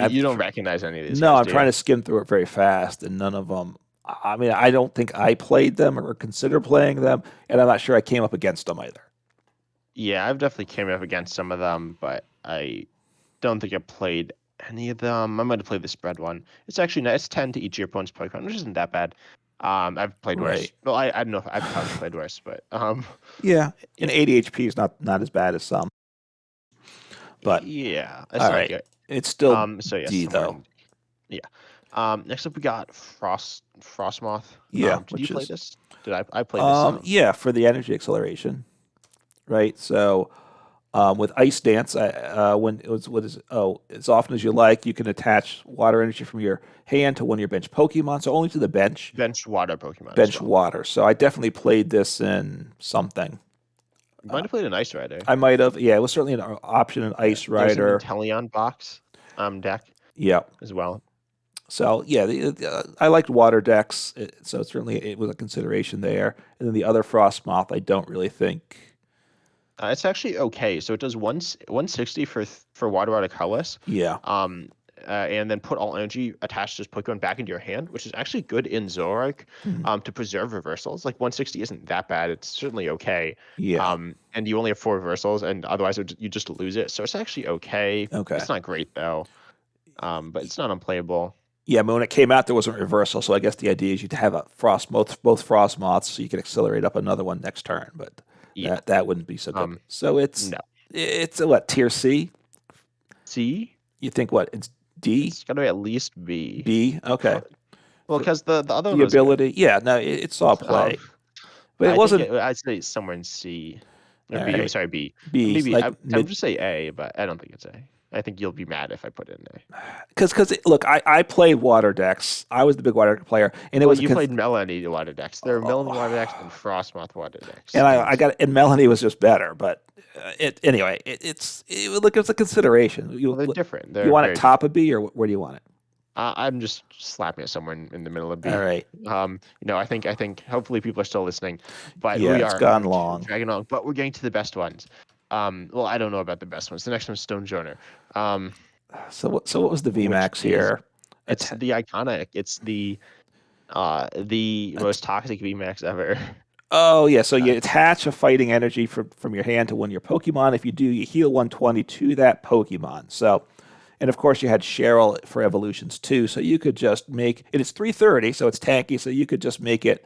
You don't recognize any of these no, guys, I'm do you? trying to skim through it very fast, and none of them. I mean, I don't think I played them or consider playing them, and I'm not sure I came up against them either. Yeah, I've definitely came up against some of them, but I don't think I played any of them. I might have played the spread one. It's actually nice. It's 10 to each of your opponent's Pokemon, which isn't that bad. I've played worse. Right. Well, I don't know if I've probably played worse, but Yeah, and yeah. ADHP is not as bad as some, but Yeah, that's all not right, good. it's still So yes, D somewhere though. in yeah. Next up we got Frostmoth. Yeah, Did you which play is this? Did I played this some? yeah, for the energy acceleration, right? So with Ice Dance, when it was what is as often as you like, you can attach water energy from your hand to one of your bench Pokemon. So only to the Bench water Pokemon as bench well. water. So I definitely played this in something. You might have played an Ice Rider. I might have, yeah, it was certainly an option in Yeah. Ice There's an Rider. Inteleon box deck Yeah. as well. So yeah, I liked water decks, so certainly it was a consideration there. And then the other Frostmoth, I don't really think. It's actually okay. So it does 160 for water colorless. Yeah. And then put all energy attached to this Pokemon back into your hand, which is actually good in Zoroark, Mhm. to preserve reversals. Like 160 isn't that bad. It's certainly okay. Yeah. And you only have 4 reversals, and otherwise you just lose it. So it's actually okay. Okay. It's not great though. But it's not unplayable. Yeah, but when it came out, there wasn't reversal, so I guess the idea is you'd have a both frost moths, so you could accelerate up another one next turn. But Yeah. that wouldn't be so good. Um. So No. it's a what tier C? C. You think what? It's D, It's gotta be at least B. B? Okay. Well, because the other one The was good. ability, yeah, no, it saw Um. play, but it wasn't. I'd say it's somewhere in C or All B. I'm right, sorry, B. B Maybe like I'm mid. tempted to say A, but I don't think it's A. I think you'll be mad if I put it in A. Because look, I played water decks. I was the big water deck player, and it Well, was you played Melanie water decks. There are Melanie water decks and Frostmoth water decks. and I got and Melanie was just better. But it anyway, look, it's a consideration. Well, they're different. You They're want it very top different. of B or where do you want it? I'm just slapping it somewhere in the middle of All B. right, I think hopefully people are still listening, but yeah, we it's are gone long. dragging on. But we're getting to the best ones. Well, I don't know about the best ones. The next one's Stonejourner. So what was the Which VMAX is here? it's the iconic. It's the most toxic VMAX ever. Oh yeah, so you Uh, attach a fighting energy from your hand to one of your Pokemon. If you do, you heal 120 to that Pokemon. So, and of course you had Cheryl for evolutions too. So you could just make it is 330, so it's tanky. So you could just make it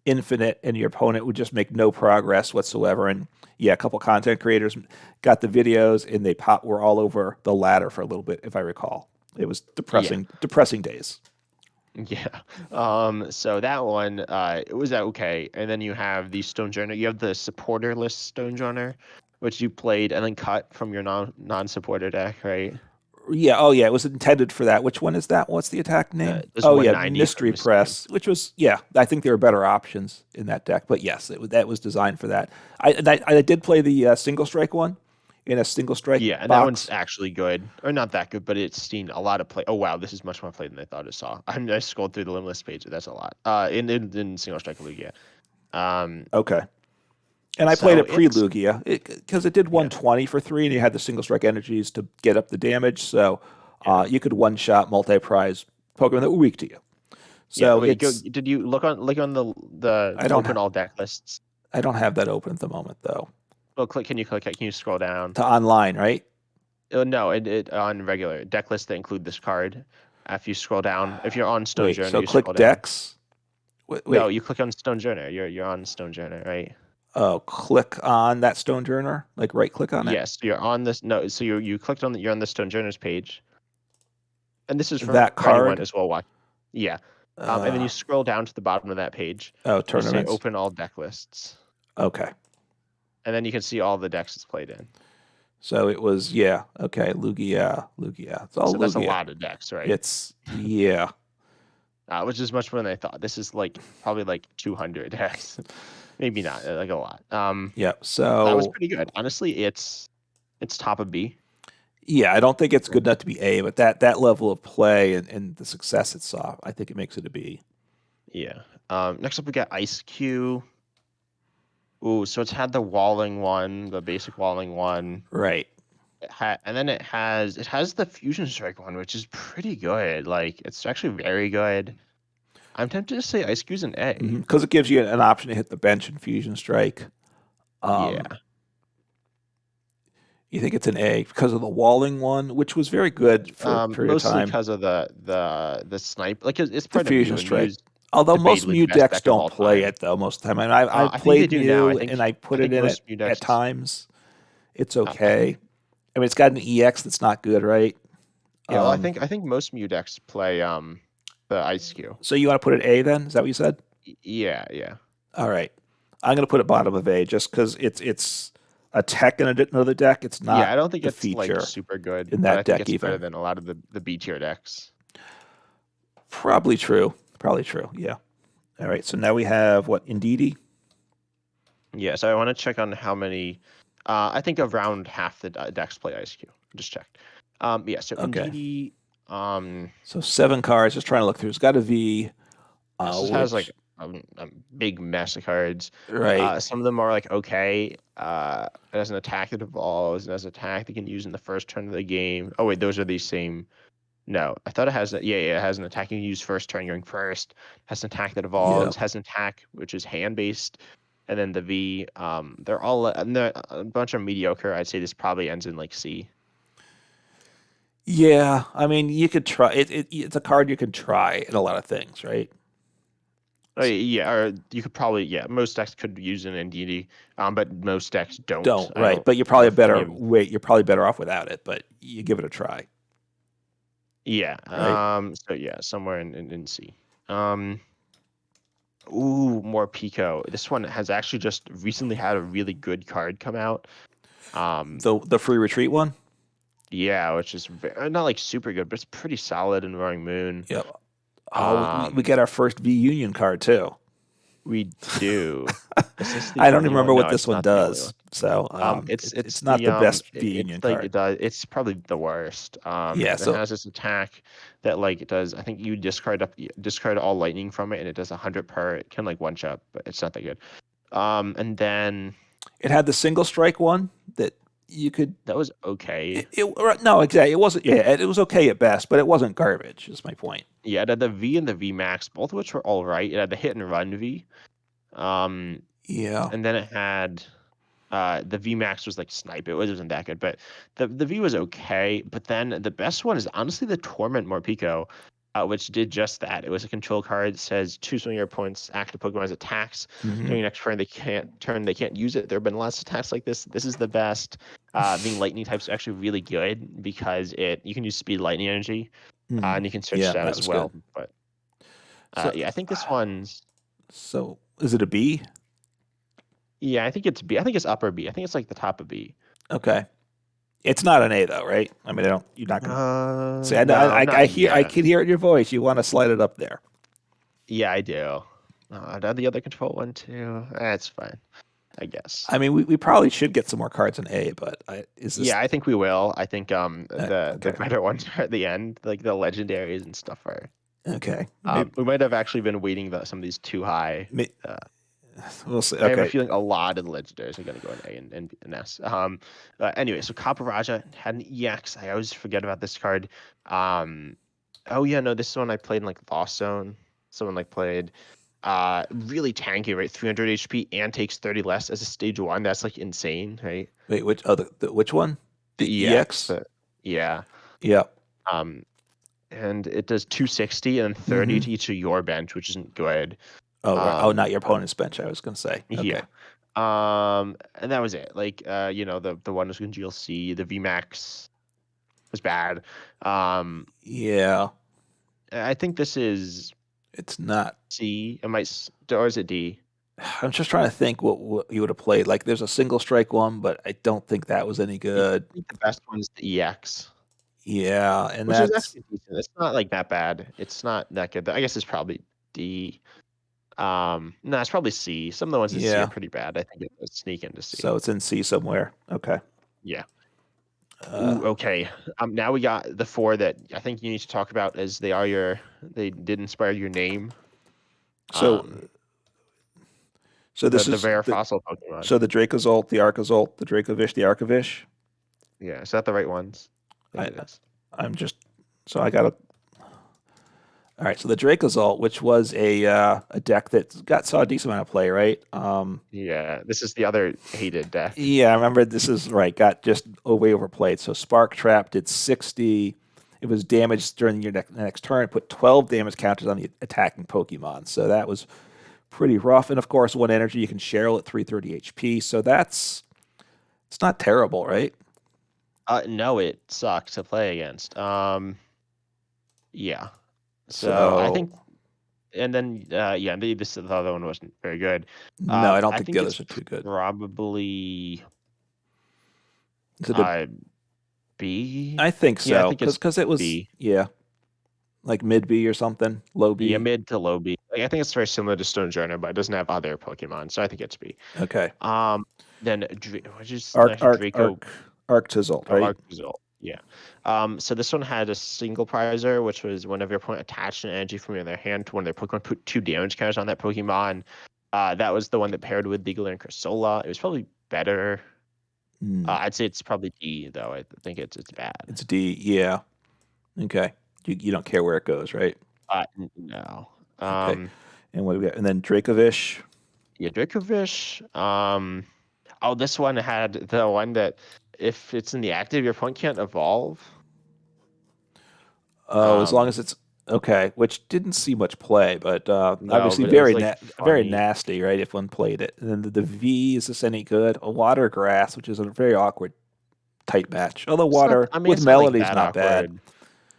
infinite, and your opponent would just make no progress whatsoever. And yeah, a couple content creators got the videos, and were all over the ladder for a little bit, if I recall. It was yeah. depressing days. Yeah. So that one, it was okay. And then you have the Stonejourner. You have the supporterless Stonejourner, which you played and then cut from your non-supporter deck, right? Yeah. Oh, yeah. It was intended for that. Which one is that? What's the attack name? There's Oh, yeah. 190 for Mystery Mysterium. Press, which was, yeah. I think there were better options in that deck, but yes, that was designed for that. I did play the single strike one in a single strike Yeah, and that one's box. actually good, or not that good, but it's seen a lot of play. Oh wow, this is much more play than I thought it saw. I scrolled through the Limitless page. That's a lot. In Single Strike Lugia. Um, Okay. And I played so it pre it's Lugia because it did yeah, 120 for 3, and you had the single strike energies to get up the damage. So yeah, you could one shot multi prize Pokemon that were weak to you. yeah. So Wait, go. it's Did you look on the I don't open all deck lists? I don't have that open at the moment though. Well, click. Can you click it? Can you scroll down? To online, right? No, it on regular deck lists that include this card. After you scroll down, if you're on Stone Wait, Journey, so you scroll click down. Dex. Wait, No, wait. you click on Stone Journey. You're on Stone Journey, right? Oh, click on that Stonejourner. Like right click on it. Yes, you're on this. No, so you clicked on you're on the Stone Journey's page, and this is That for anyone card. as well. Watch. Yeah, and then Uh, you scroll down to the bottom of that page. oh, You say tournaments. Open all deck lists, Okay. and then you can see all the decks it's played in. So it was yeah. Okay, Lugia. It's all So that's a Lugia. lot of decks, right? It's yeah. Which is much more than I thought. This is like probably like 200 decks, maybe not, like a lot. Yeah. That was So pretty good. Honestly, it's top of B. yeah, I don't think it's good enough to be A, but that level of play and the success it saw, I think it makes it a B. Yeah. Next up we got Ice Q. Ooh, so it's had the walling one, the basic walling one. Right. And then it has the Fusion Strike one, which is pretty good. Like it's actually very good. I'm tempted to say Ice Q's an A. Because it gives you an option to hit the bench and Fusion Strike. Um, Yeah. you think it's an A because of the Walling one, which was very good for a period of Mostly time. because of the snipe. Like it's The part of Fusion Mew, and Strike. Mew's Although most debatably the Mew best decks deck of don't all play time. it though most of the time. I mean, I've I think they played do now. Mew and I I put it think in most it Mew at decks. times. It's Uh, I think okay. I mean, it's got an EX that's not good, right? yeah. Well, Um, I think most Mew decks play the Ice Q. so you want to put it A then? Is that what you said? Yeah, yeah. All right. I'm going to put it bottom of A just because it's a tech in another deck. It's Yeah, I not don't think the it's like feature super good, in but I that think deck it's better even. than a lot of the B tier decks. Probably true. Probably true. Yeah. All right. So now we have what? Indeedee? Yeah, so I want to check on how many. I think around half the decks play Ice Q. Just checked. Yeah, so Okay. Indeedee, So 7 cards. Just trying to look through. It's got a V, this has like which, a big mess of cards. right. Some of them are like okay. It has an attack that evolves, and has an attack that can use in the first turn of the game. Oh wait, those are the same. No, I thought it has yeah, it has an attack you can use first turn going first. Has an attack that Yeah. evolves. Has an attack which is hand based, and then the V. They're all and they're a bunch of mediocre. I'd say this probably ends in like C. Yeah. I mean, you could try it's a card you can try in a lot of things, right? Oh, yeah, or you could probably yeah. Most decks could use an NDD, but most decks don't. Don't, I right. don't But you're know probably if any better of wait, you're probably better off without it, but you give it a try, yeah. right? So yeah, somewhere in C. Um. Ooh, more Pico. This one has actually just recently had a really good card come out. The free retreat one? Yeah, which is not like super good, but it's pretty solid in Roaring Moon. Yep. Oh, we Um, get our first V Union card too. we do. Is this the I don't even only remember one? what No, this it's one not the only one. does. So It's it's not the the best V it's Union like card. it's probably the worst. Yeah. It So has this attack that like it does. I think you discard all lightning from it, and it does 100 per. It can like one shot, but it's not that good. And then it had the single strike one that you could. that was okay. No, exactly. It wasn't. Yeah, it was okay at best, but it wasn't garbage. Is my point. Yeah, it had the V and the V Max, both of which were all right. It had the hit and run V. Um, Yeah. and then it had the V Max was like snipe. It wasn't that good, but the V was okay. But then the best one is honestly the Torment Morpeko, which did just that. It was a control card. It says choose one of your opponent's active Pokemon's attacks. Hmm. During next turn they can't use it. There have been lots of attacks like this. This is the best. Being lightning types are actually really good because you can use speed lightning energy, Hmm. and you can switch Yeah, it out that as was good. well. But So, Yeah, I think this one's. so is it a B? Yeah, I think it's B. I think it's upper B. I think it's like the top of B. Okay. It's not an A though, right? I mean, I don't. You're not gonna say. No, I not hear. I yet. can hear it in your voice. You want to slide it up there. Yeah, I do. The other control one too. That's fine, I guess. I mean, we probably should get some more cards in A, but is this Yeah, I think we will. I think the okay? better ones are at the end, like the legendaries and stuff are. Okay. Maybe, We might have actually been weighting some of these too high. Uh, we'll see. I have a Okay. feeling a lot of the legendaries are going to go in A and S. Anyway, so Copper Raja had an EX. I always forget about this card. Oh yeah, no, this is one I played in like Lost Zone. Someone like played. Really tanky, right? 300 HP and takes 30 less as a stage 1. That's like insane, right? Wait, which? Oh, which one? The The EX. EX. Yeah. Yeah. Um, and it does 260 and 30 to each of your bench, which isn't good. Oh, right. Oh, not your But opponent's bench. I was gonna say. Okay. yeah. And that was it. Like, the one was congeal C, the VMAX was bad. Yeah. I think this is It's not. C. Or is it D? I'm just trying to think what you would have played. Like, there's a single strike one, but I don't think that was any Yeah, good. I think the best one is the EX, Yeah, and which is that's actually decent. It's not like that bad. It's not that good. I guess it's probably D. No, it's probably C. Some of the ones in C are yeah. pretty bad. I think it would sneak into C. So it's in C somewhere. Okay. Yeah. Uh, Ooh, okay. Now we got the 4 that I think you need to talk about as they did inspire your name. so Um, so this the is rare the fossil Pokemon. so the Dracozolt, the Arcazolt, the Dracovish, the Arcavish. Yeah, is that the right ones? I I think it is. I'm just so I got a all right. So the Dracozolt, which was a deck that saw a decent amount of play, right? Yeah, this is the other hated deck. Yeah, I remember this is right. Got just way overplayed. So Spark Trap did 60. It was damaged during your next turn. Put 12 damage counters on the attacking Pokemon. So that was pretty rough. And of course, one energy you can Cheryl at 330 HP. So it's not terrible, right? No, it sucks to play against. Yeah. So I So think, and then the other one wasn't very good. no, I don't I think think the it's others are too good. probably Is it a, B. I think Yeah, I so think it's because it was B. like mid B or something, low Yeah, B. mid to low B. Like, I think it's very similar to Stonejourner, but it doesn't have other Pokemon, so I think it's B. Okay. Then which is Arc actually Arc Draco. Arc Arctizolt, right? Result. Yeah. So this one had a single prizer, which was whenever your opponent attached an energy from their hand to one of their Pokemon, put 2 damage counters on that Pokemon. That was the one that paired with Legal and Cursola. It was probably better. I'd say it's probably D though. I think it's bad. It's D. Yeah. Okay. You don't care where it goes, right? No. Okay. And what do we got? And then Dracovish. Yeah, Dracovish. Oh, this one had the one that if it's in the active, your opponent can't evolve. Oh, as long as it's okay, which didn't see much play, but No, obviously but it was like very funny. nasty, right? If one played it, and then the V, is this any good? A Water Grass, which is a very awkward type match. Although Water with It's not like Melody's that not bad.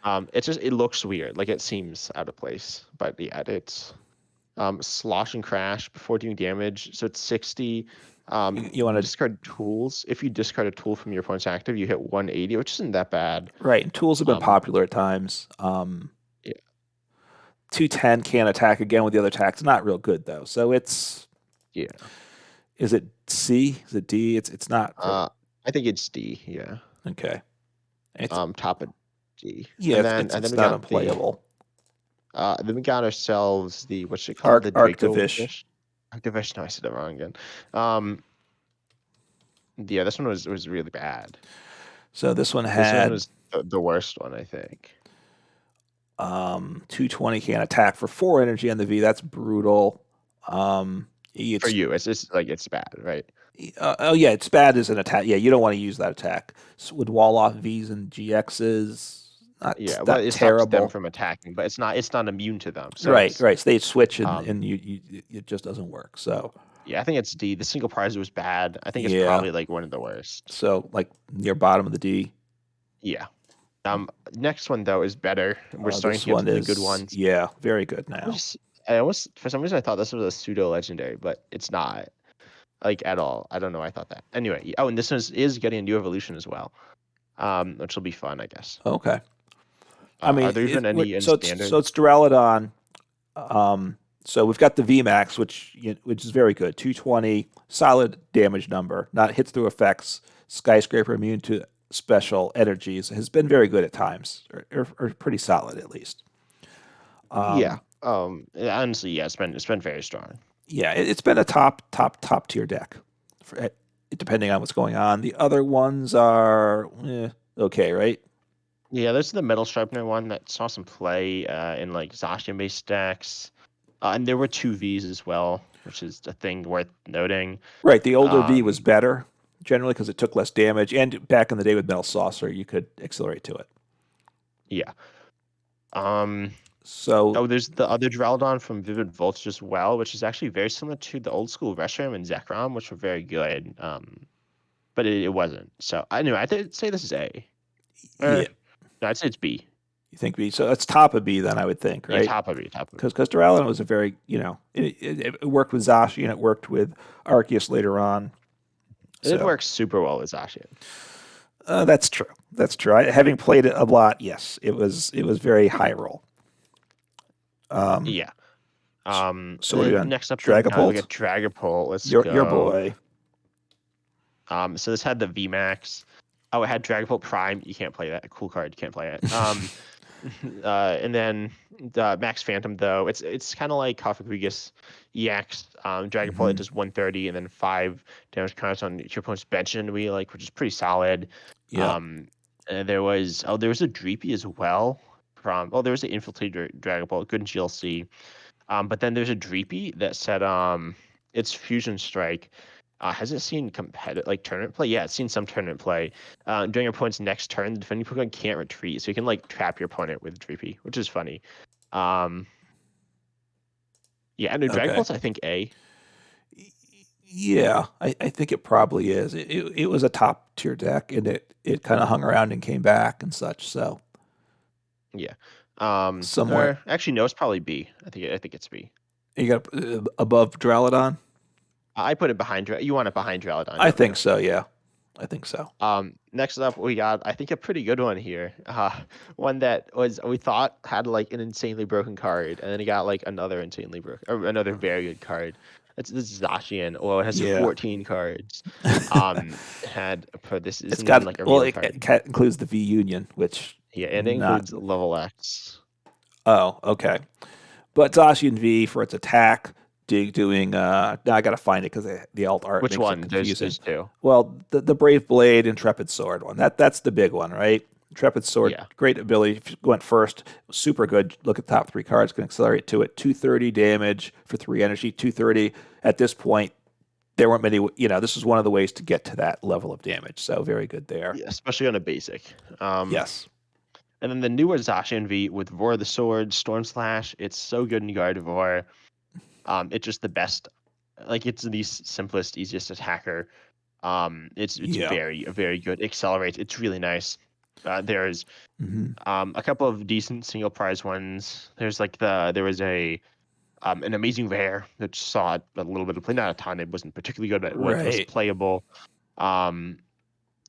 awkward. It looks weird. Like it seems out of place. But yeah, it's slosh and crash before doing damage. So it's 60. You want to discard tools. If you discard a tool from your opponent's active, you hit 180, which isn't that bad. right, and tools have been popular at times. Yeah. 210 can't attack again with the other attack. It's not real good though. So it's Yeah. Is it C? Is it D? It's not. I think it's D. Yeah. Okay. It's top of D. yeah. And then It's we not got unplayable. then we got ourselves the what's it called? The Draco Arctovish. fish. Arctovish. No, I said it wrong again. Yeah, this one was really bad. So this one This one had was the worst one, I think. 220 can attack for 4 energy on the V. That's brutal. It's, For you, it's just like it's bad, right? oh yeah, it's bad as an attack. Yeah, you don't want to use that attack. So with wall off Vs and GXs. Not, Yeah, not well, it stops them terrible. from attacking, but it's not immune to them. So Right. So they switch and, it just doesn't work. So yeah, I think it's D. The single prize was bad. I think it's yeah. probably like one of the worst. So like near bottom of the D. Yeah. Next one though is better. We're starting This to get one to the is good ones. yeah, very good now. I almost for some reason I thought this was a pseudo legendary, but it's not like at all. I don't know. I thought that anyway. Oh, and this is getting a new evolution as well, which will be fun, I guess. Okay. I Are mean, there even any in so standard? it's Duraludon. So we've got the VMAX, which is very good, 220, solid damage number, not hits through effects, skyscraper immune to special energies, has been very good at times, or pretty solid at least. Yeah. Honestly, yeah, it's been very strong. Yeah, it's been a top tier deck, depending on what's going on. The other ones are okay, right? Yeah, there's the Metal Sharpener one that saw some play in like Zacian based decks. And there were two Vs as well, which is a thing worth noting. Right. The older V was Um, better generally because it took less damage, and back in the day with Metal Saucer, you could accelerate to it. yeah. Um, So oh, there's the other Duraludon from Vivid Voltage as well, which is actually very similar to the old school Reshiram and Zekrom, which were very good. But it wasn't. So anyway, I'd say this is A. yeah, No, I'd say it's B. you think B? So that's top of B then, I would think, Yeah, right? top of B, top of B. Because Duraludon was a very it worked with Zashi and it worked with Arceus later on. It So works super well with Zacian. that's true. That's true. Having played it a lot, yes, it was very high roll. Um, Yeah. so what are you on? Next up, then we Dragapult, got Dragapult. Let's your go. boy. So this had the VMAX. Oh, it had Dragapult Prime. You can't play that. Cool card. You can't play it. And then the Max Phantom though, it's kind of like Kofagrigus EX. Dragapult it Hmm. does 130 and then 5 damage counters on your opponent's bench and we like, which is pretty solid. Yeah. And there was a Dreepy as well there was an Infiltrator Dragapult, good in GLC. But then there's a Dreepy that said it's Fusion Strike. Has it seen competitive like tournament play? Yeah, it's seen some tournament play. During your opponent's next turn, the defending Pokemon can't retreat, so you can like trap your opponent with Dreepy, which is funny. Um, yeah, and Okay. Dragapult's I think A. Yeah, I think it probably is. It was a top tier deck, and it kind of hung around and came back and such. So Yeah. somewhere Or actually no, it's probably B. I think it's B. you got above Duraludon. I put it behind. You want it behind Drowdon, I don't you? think so. Yeah, I think so. Next up, we got I think a pretty good one here. One that was we thought had like an insanely broken card, and then it got like another insanely broken or another very good card. That's this is Zacian. Well, it has Yeah, 14 cards. It had for this it's isn't even got like a well, real it, card. it includes the V Union, which Yeah, and it not. includes level X. Oh, okay. But Zacian V for its attack, doing. Now I got to find it because the alt art Which makes it one? confusing. There's two. Well, the Brave Blade, Intrepid Sword one. That's the big one, right? Intrepid Sword, Yeah. great ability. Went first, super good. Look at the top three cards. Can accelerate to it. 230 damage for 3 energy. 230. At this point, there weren't many. This is one of the ways to get to that level of damage. So very good there. Yeah, especially on a basic. Yes. And then the newer Zacian V with Roar of the Sword, Storm Slash. It's so good in Gardevoir. It's just the best. Like it's the simplest, easiest attacker. It's Yeah. very good. Accelerates. It's really nice. There's Hmm. a couple of decent single prize ones. There was an amazing rare that saw a little bit of play, not a ton. It wasn't particularly good, but it was Right. playable. Um,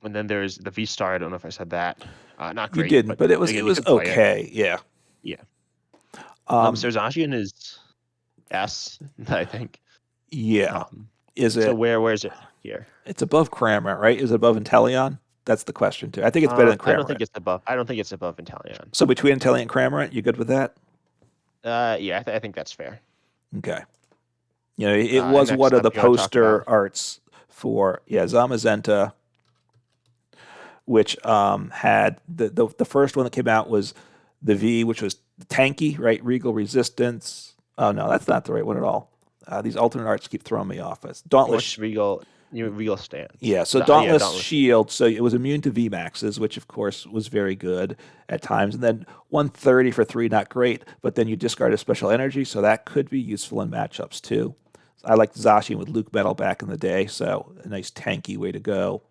and then there's the V Star. I don't know if I said that. Not You great, didn't, but but it was again, you could play it. okay. Yeah. Yeah. Um. So Zacian is S, I think. Yeah. Um, Is so it? where is it here? It's above Cramorant, right? Is it above Inteleon? That's the question too. I think it's better than I don't Cramorant. think it's above. I don't think it's above Inteleon. So between Inteleon and Cramorant, you good with that? Yeah, I think that's fair. Okay. It was one Next of up, the you want to talk about? poster arts for Zamazenta, which had the first one that came out was the V, which was tanky, right? Regal Resistance. Oh no, that's not the right one at all. These alternate arts keep throwing me off. It's What's Dauntless. Regal stance? Yeah, so Yeah, Dauntless Dauntless. Shield, so it was immune to VMAXs, which of course was very good at times. And then 130 for 3, not great, but then you discard a special energy, so that could be useful in matchups too. I liked Zacian with Luke Metal back in the day, so a nice tanky way to go.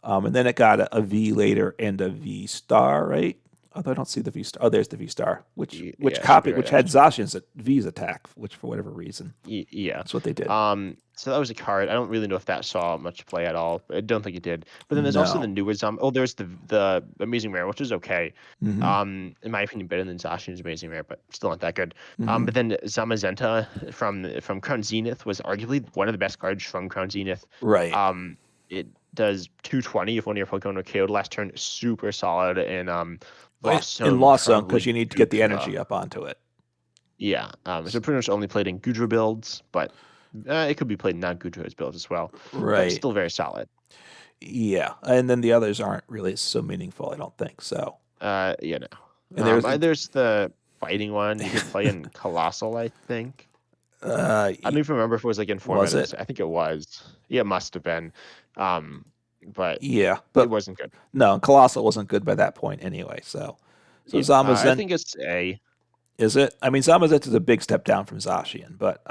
And then it got a V later and a V Star, right? Although I don't see the V Star. Oh, there's the V Star, which Yeah, should be copied, right which had after. Zacian's V's attack, which for whatever reason, Yeah. that's what they did. So that was a card. I don't really know if that saw much play at all. I don't think it did. But then there's also the No. newer Zombie. Oh, there's the Amazing Rare, which is okay. Hmm. In my opinion, better than Zacian's Amazing Rare, but still not that good. Hmm. But then Zamazenta from Crown Zenith was arguably one of the best cards from Crown Zenith. Right. It does 220 if one of your Pokemon were KO'd last turn. Super solid and Lost In Zone Lost Zone, because probably you need to get the dupes energy up onto it. yeah. So pretty much only played in Goodra builds, but it could be played in non-Goodra builds as well. But Right. still very solid. Yeah. And then the others aren't really so meaningful, I don't think. So, You know. and there's, There's the fighting one you could play in Colossal, I think. I don't even remember if it was like in was format. it? I think it was. Yeah, it must have been. But Yeah. it But wasn't good. no, Colossal wasn't good by that point anyway. So Yeah. I Zamazenta, think it's A. is it? I mean, Zamazenta is a big step down from Zacian, but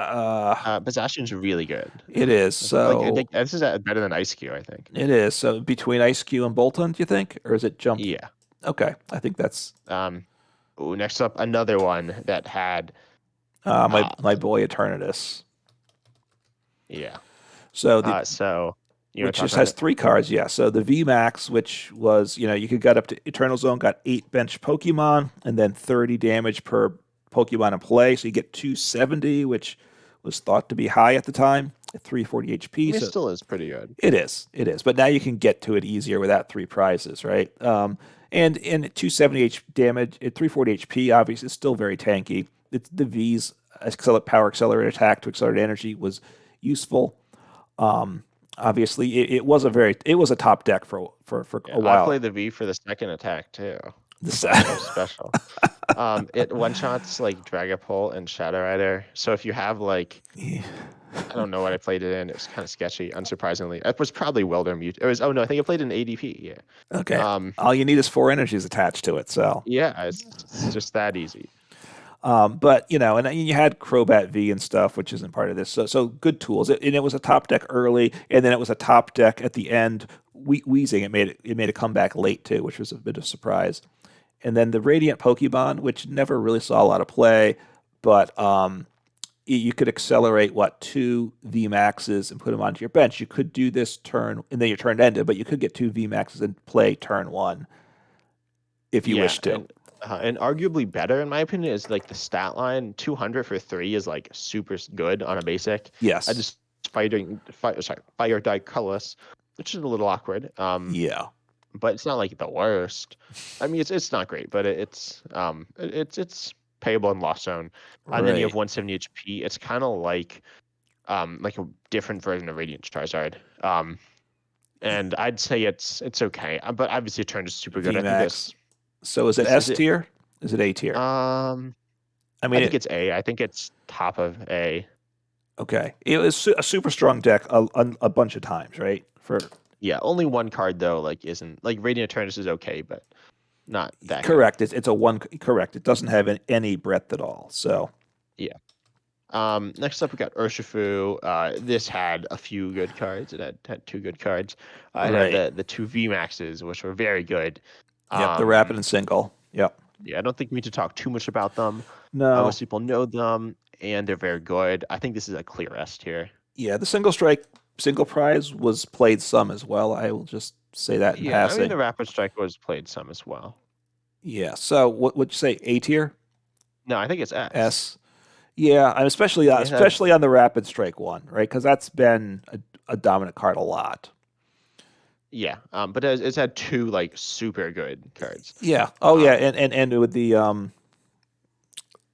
Bastion's really good. it is. I So think this is better than Ice Q, I think. it is. So between Ice Cube and Bolton, do you think? Or is it jumped? Yeah. Okay. I think that's Next up, another one that had my boy Eternatus. yeah. So the So you want which to talk just about has it? 3 cards, yeah. So the VMAX, which was, you could get up to Eternal Zone, got 8 bench Pokemon, and then 30 damage per Pokemon in play. So you get 270, which was thought to be high at the time, at 340 I HP. mean, it So still is pretty good. it is, it is. But now you can get to it easier without 3 prizes, right? And in 270 damage, at 340 HP, obviously, it's still very tanky. It's the V's power accelerated attack to accelerate energy was useful. Obviously, it was a top deck for Yeah, a I while. play the V for the second attack too. This, That's so special. It one shots like Dragapult and Shadow Rider. So if you have like I don't know what I played it in, it was kind of sketchy, unsurprisingly. It was probably Wildermute. It was oh no, I think I played in ADP. Yeah. okay, Um, all you need is 4 energies attached to it. So, yeah, it's just that easy. but and you had Crobat V and stuff, which isn't part of this. So good tools. And it was a top deck early, and then it was a top deck at the end. Wheezing, it made a comeback late too, which was a bit of a surprise. And then the Radiant Pokemon, which never really saw a lot of play, but you could accelerate 2 VMAXs and put them onto your bench. You could do this turn, and then your turn ended, but you could get 2 VMAXs and play turn one if you Yeah, wish to. and arguably better in my opinion is like the stat line 200 for 3 is like super good on a basic. Yes. I just fire die colorless, which is a little awkward. Yeah. But it's not like the worst. I mean, it's not great, but it's payable in Lost Zone. And then you have Right. 170 HP. It's kind of like a different version of Radiant Charizard. And I'd say it's okay, but obviously it turned super good. I think VMAX. So is it this S is it. tier? Is it A tier? I I mean, think it's A. I think it's top of A. okay. It was a super strong deck a bunch of times, right? Yeah, only one card though, like isn't like Radiant Eternus is okay, but not that good. Correct. It's a one. Correct. It doesn't have any breadth at all. So Yeah. Next up we got Urshifu. This had a few good cards. It had 2 good cards. It right. had the 2 VMAXs, which were very good. Yep. The rapid and single. Yep. Yeah, I don't think we need to talk too much about them. No. Most people know them, and they're very good. I think this is a clear S tier. Yeah. The single strike, single prize was played some as well. I will just say that in Yeah, I passing. mean the Rapid Strike was played some as well. Yeah. So what would you say? A tier? No, I think it's S. S. Yeah, and especially on the rapid strike one, right? Because that's been a dominant card a lot. Yeah, but it's had 2 like super good cards. Yeah. Oh yeah, and with the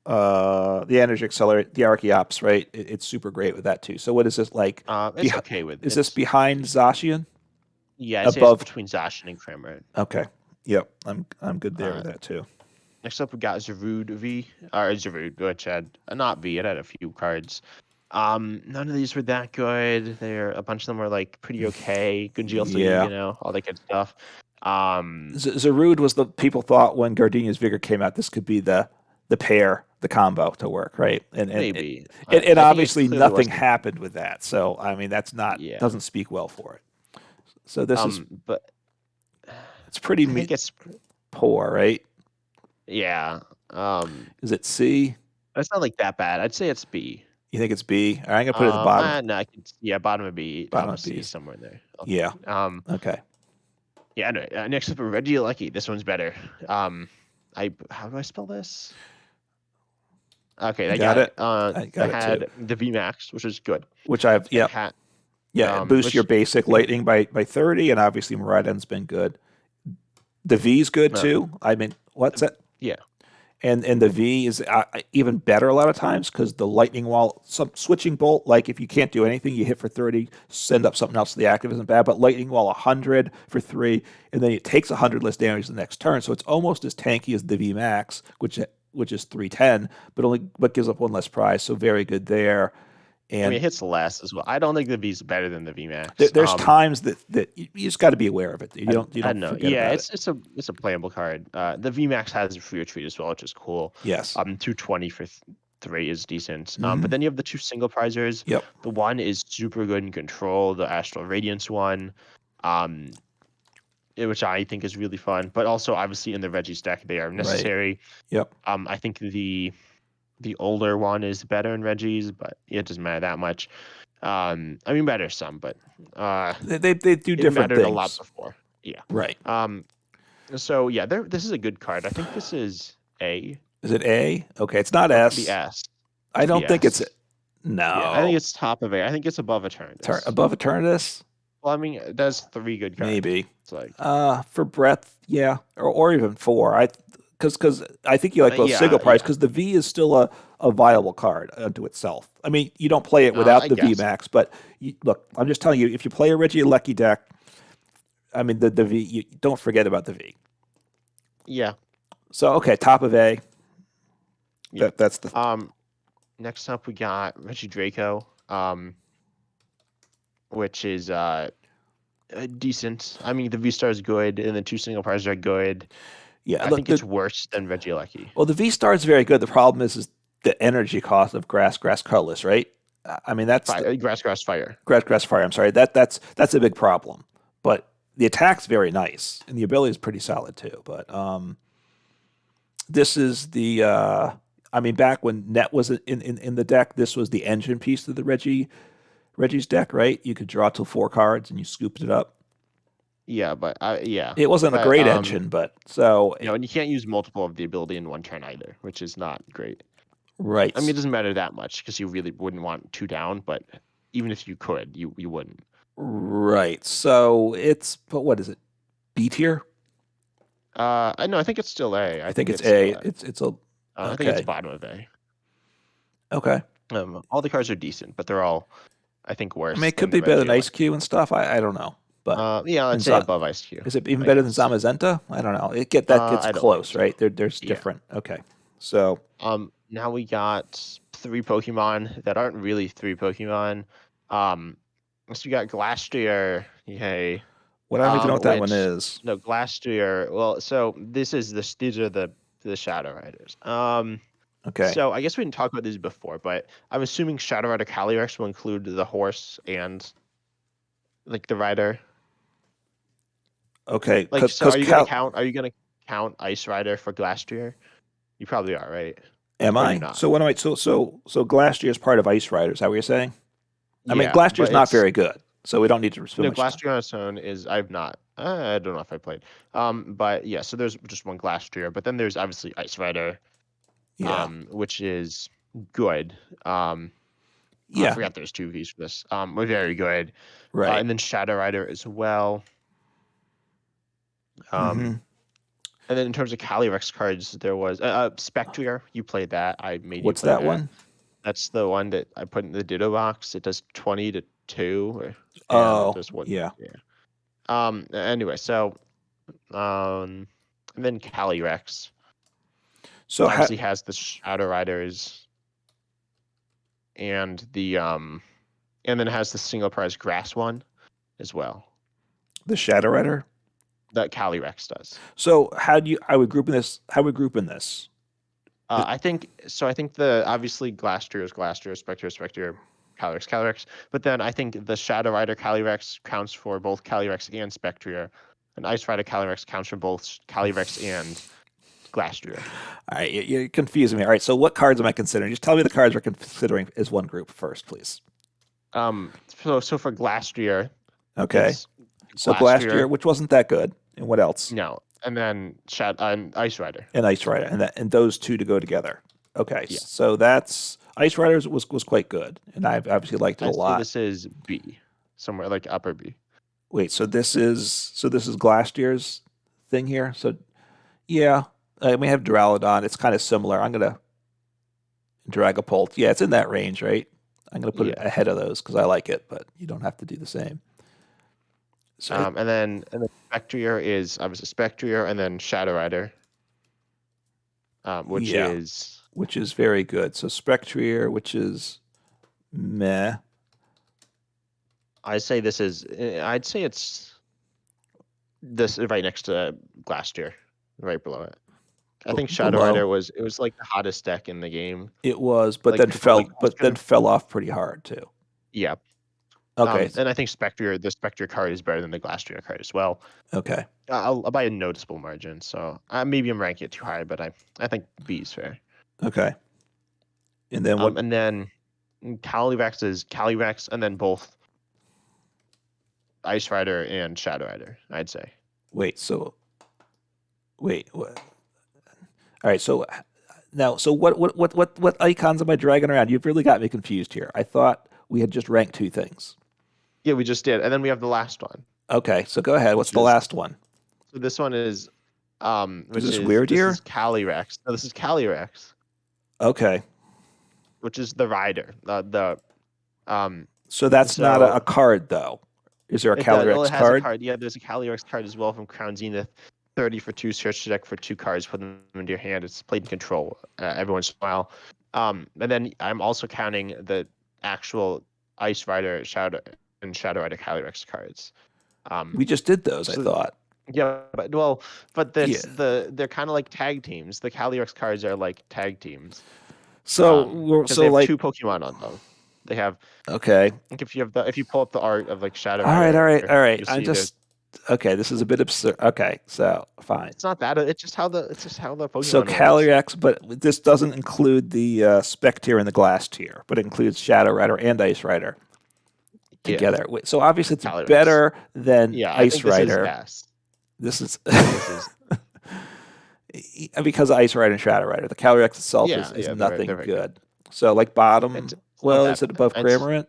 energy accelerate, the Archeops, right? It's super great with that too. So what is this like? It's okay with. Is this behind Zacian? Yeah, I'd say Above? it's between Zacian and Cramorant. Okay. Yep. I'm good there with that too. Next up, we got Zarude V, or Zarude, which had not V. It had a few cards. None of these were that good. A bunch of them were like pretty okay, good GLC, Yeah. all that good stuff. Zarude was the people thought when Gardenia's Vigor came out, this could be the pair, the combo to work, right? And maybe. and I think it obviously clearly nothing wasn't. happened with that. So I mean that's not Yeah. doesn't speak well for it. So this is But it's pretty I think it's poor, right? Yeah. Is it C? It's not like that bad. I'd say it's B. You think it's B? All right, I'm gonna put it at the bottom. No, yeah, bottom of B, Bottom top of of C, B. somewhere in there. Yeah. Um, Okay. yeah. Anyway, next up, Reggie Lucky. This one's better. How do I spell this? Okay, I Got got it. it. I I got it too. had the VMAX, which is good. Which I've It yep. had Yeah, it boosts your which basic lightning by 30, and obviously Miraidon's been good. The V's good uh, too. I mean, what's that? yeah, And the V is even better a lot of times because the lightning wall, some switching bolt, like if you can't do anything, you hit for 30, send up something else to the active isn't bad. But lightning wall 100 for 3, and then it takes 100 less damage the next turn, so it's almost as tanky as the V Max, which is 310, but gives up one less prize. So very good there. I mean, And it hits less as well. I don't think the V's better than the VMAX. there's times that you just got to be aware of it. You I don't know. forget Yeah, about it. it's a playable card. The VMAX has a free retreat as well, which is cool. Yes. 220 for 3 is decent. Hmm. But then you have the 2 single prizers. Yep. The one is super good in control, the Astral Radiance one, um, which I think is really fun. But also, obviously, in the Reggie deck, they are Right. necessary. Yep. I think the older one is better in Reggie's, but it doesn't matter that much. I mean, better some, but They do it different mattered a lot things. before. Yeah. Right. So yeah, this is a good card. I think this is A. Is it A? Okay, it's not No, it could be S. S. I Could be don't think it's S. Yeah, I think no. it's top of A. I think it's above Eternatus. Above Eternatus? Well, I mean, it does 3 good cards. Maybe. It's like, For breadth, yeah, or even 4. Because I think you like both yeah, single price yeah. because the V is still a viable card unto itself. I mean, you don't play it without I the V guess. Max, but look, I'm just telling you, if you play a Regieleki deck, I mean the V, you don't forget about the V. Yeah. So okay, top of A. Yeah. That's the Next up we got Reggie Draco, which is decent. I mean, the V Star is good, and the 2 single prizes are good. yeah. I Look, think it's worse than Reggie Lucky. well, the V Star is very good. The problem is the energy cost of grass, colorless, right? I mean, that's the, Grass, fire. grass, fire. I'm sorry. That's a big problem. But the attack's very nice, and the ability is pretty solid too. But this is the. I mean, back when Net was in the deck, this was the engine piece of the Reggie's deck, right? You could draw till 4 cards, and you scooped it up. Yeah, but yeah, It wasn't a but great engine, but so and you can't use multiple of the ability in one turn either, which is not great. right. I mean, it doesn't matter that much because you really wouldn't want 2 down, but even if you could, you wouldn't. Right. So but what is it? B tier? I know. I think it's still A. I think it's still A. A. It's a I think it's okay. bottom of A. Okay. All the cards are decent, but they're all, I think, I worse mean, it than could the be better Reggie than Ice Cube and stuff. I don't know, but yeah, I'd and say above Ice Cube. is it even I better than guess. Zamazenta? I don't know. That gets I don't close, think so. right? There's Yeah. different. Okay. So Now we got 3 Pokemon that aren't really 3 Pokemon. So we got Glastrier. Yay. what I don't even know what that one Which is. no Glastrier. Well, so these are the Shadow Riders. Okay. So I guess we didn't talk about these before, but I'm assuming Shadow Rider Calyrex will include the horse and like the rider. Okay. Like, so are you gonna count? Are you gonna count Ice Rider for Glastrier? You probably are, right? Am Or I? you're not. So what am I? So Glastrier is part of Ice Rider. Is that what you're saying? I mean, Yeah, Glastrier is but not very good, so we don't need to spend no, much time. Glastrier on its own is I've not. I don't know if I played. But yeah, so there's just one Glastrier, but then there's obviously Ice Rider, Yeah. which is good. I Yeah. forgot there's 2 Vs for this. We're very good. Right. And then Shadow Rider as well. hmm And then in terms of Calyrex cards, there was Spectrier. You played that. I made What's you play that one? That's the one that I put in the Ditto box. It does 20 to 2, and Oh, just what? yeah. Yeah. Anyway, so and then Calyrex So obviously has the Shadow Riders and and then it has the single prize Grass one as well. the Shadow Rider. That Calyrex does. So how do you? I would group in this. How would group in this? I think so. I think the obviously Glastrier is Glastrier, Spectrier, Calyrex. But then I think the Shadow Rider Calyrex counts for both Calyrex and Spectrier, and Ice Rider Calyrex counts for both Calyrex and Glastrier. All right, you're confusing me. All right, so what cards am I considering? Just tell me the cards we're considering as one group first, please. So for Glastrier, Okay. it's So Glastrier, Glastrier. which wasn't that good, and what else? No, and then Ice Rider. And Ice Rider, and those two to go together. Okay, Yeah. so that's Ice Riders was quite good, and I've obviously liked it a I'd say lot. this is B, somewhere like upper B. Wait, so this is Glastier's thing here. So yeah, we have Duraludon. It's kind of similar. I'm gonna Dragapult. Yeah, it's in that range, right? I'm gonna put it Yeah. ahead of those because I like it, but you don't have to do the same. So And then Spectrier is obviously Spectrier, and then Shadow Rider, which Yeah. is which is very good. So Spectrier, which is meh. I'd say it's this right next to Glastrier, right below it. I think Shadow Below. Rider was like the hottest deck in the game. It was, but Like, then people, fell, like, but then fell off pretty hard too. Yeah. Okay, And I think the Spectrier card is better than the Glastrier card as well. okay, I'll by a noticeable margin. So maybe I'm ranking it too high, but I think B is fair. okay. And then what? And then Calyrex is Calyrex, and then both Ice Rider and Shadow Rider, I'd say. Wait, what? All right, so now, so what icons am I dragging around? You've really got me confused here. I thought we had just ranked two things. Yeah, we just did, and then we have the last one. Okay, so go ahead. What's the last one? So this one is which this is Weird Ear? This is Calyrex. No, this is Calyrex, Okay, which is the rider. so that's not a card though. Is there a It Calyrex has card? a card. Yeah, there's a Calyrex card as well from Crown Zenith. 30 for 2, search the deck for 2 cards, put them into your hand. It's played in control every once in a while. And then I'm also counting the actual Ice Rider, Shadow Rider Calyrex cards. We just did those, I so- thought. Yeah, but they're kind of like tag teams. The Calyrex cards are like tag teams. So They have 2 Pokemon on them. They have. Okay. Like if you pull up the art of like Shadow All right, Rider. all right. you'll I'm see just okay. This is a bit absurd. Okay, so fine. It's not that. It's just how the Pokemon. So works. Calyrex, but this doesn't include the Spec tier and the Glass tier, but it includes Shadow Rider and Ice Rider together. Wait, so obviously it's Calyrex. better than I Ice think this is Rider. S. This is This is because of Ice Rider and Shadow Rider. The Calyrex itself is they're nothing very good. So like bottom. It's not Well, that is it bad. above It's- Cramorant?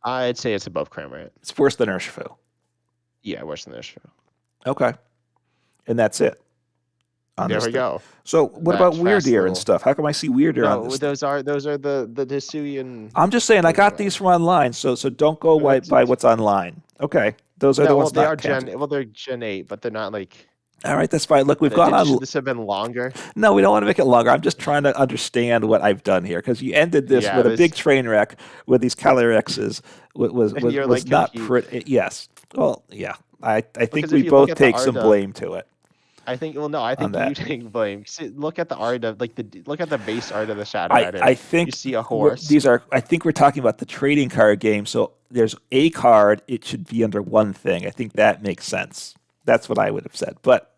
I'd say it's above Cramorant. It's worse than Urshifu. Yeah, worse than this. Okay, and that's it. on There this we thing. go. So what That about Weird fast Ear and little- stuff? How come I see Weird Ear on No, this? those are the Hisuian. I'm just saying I got Pokemon. these from online, so don't go by what's online. Okay, those are the No, well, ones they not are counted. they're Gen 8, but they're not like. All right, that's fine. Look, we've gone on. Should this have been longer? No, we don't want to make it longer. I'm just trying to understand what I've done here because you ended this Yeah, with a this- big train wreck with these Calyrexes. Was You're, was like, not confused. pretty. Yes. Well, yeah. I think Because we if you look both at the take some art, blame to it. I think. Well, no, I think that. you take blame. See, look at the art of look at the base art of the Shadow I Rider. think you see a we're- horse. These are. I think we're talking about the trading card game. So there's a card. It should be under one thing. I think that makes sense. That's what I would have said. But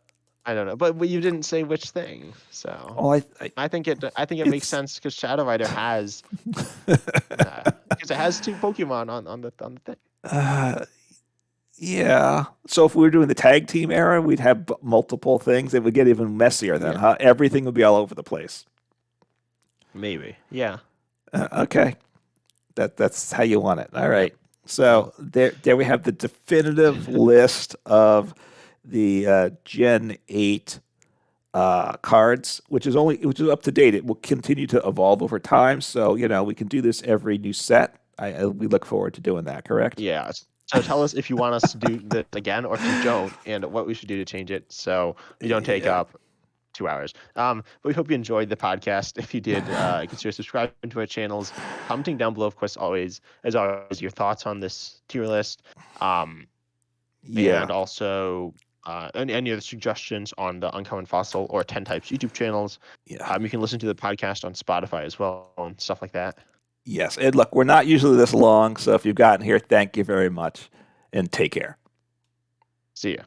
I don't know, but you didn't say which thing. So well, I think it It's- makes sense because Shadow Rider has because it has 2 Pokemon on the thing. Yeah. So if we were doing the tag team era, we'd have multiple things. It would get even messier then, huh? Everything would be all over the place. Maybe. Yeah. Okay. That's how you want it. All right. So there we have the definitive list of the Gen 8 cards, which is up to date. It will continue to evolve over time. So, we can do this every new set. We look forward to doing that, correct? Yeah. So tell us if you want us to do this again or if you don't, and what we should do to change it so you don't take Yeah. up 2 hours. But we hope you enjoyed the podcast. If you did, consider subscribing to our channels, commenting down below, of course, as always, your thoughts on this tier list. Yeah. And also any other suggestions on the Uncommon Fossil or 10 Types YouTube channels. Yeah. You can listen to the podcast on Spotify as well and stuff like that. Yes. And look, we're not usually this long. So if you've gotten here, thank you very much and take care. See ya.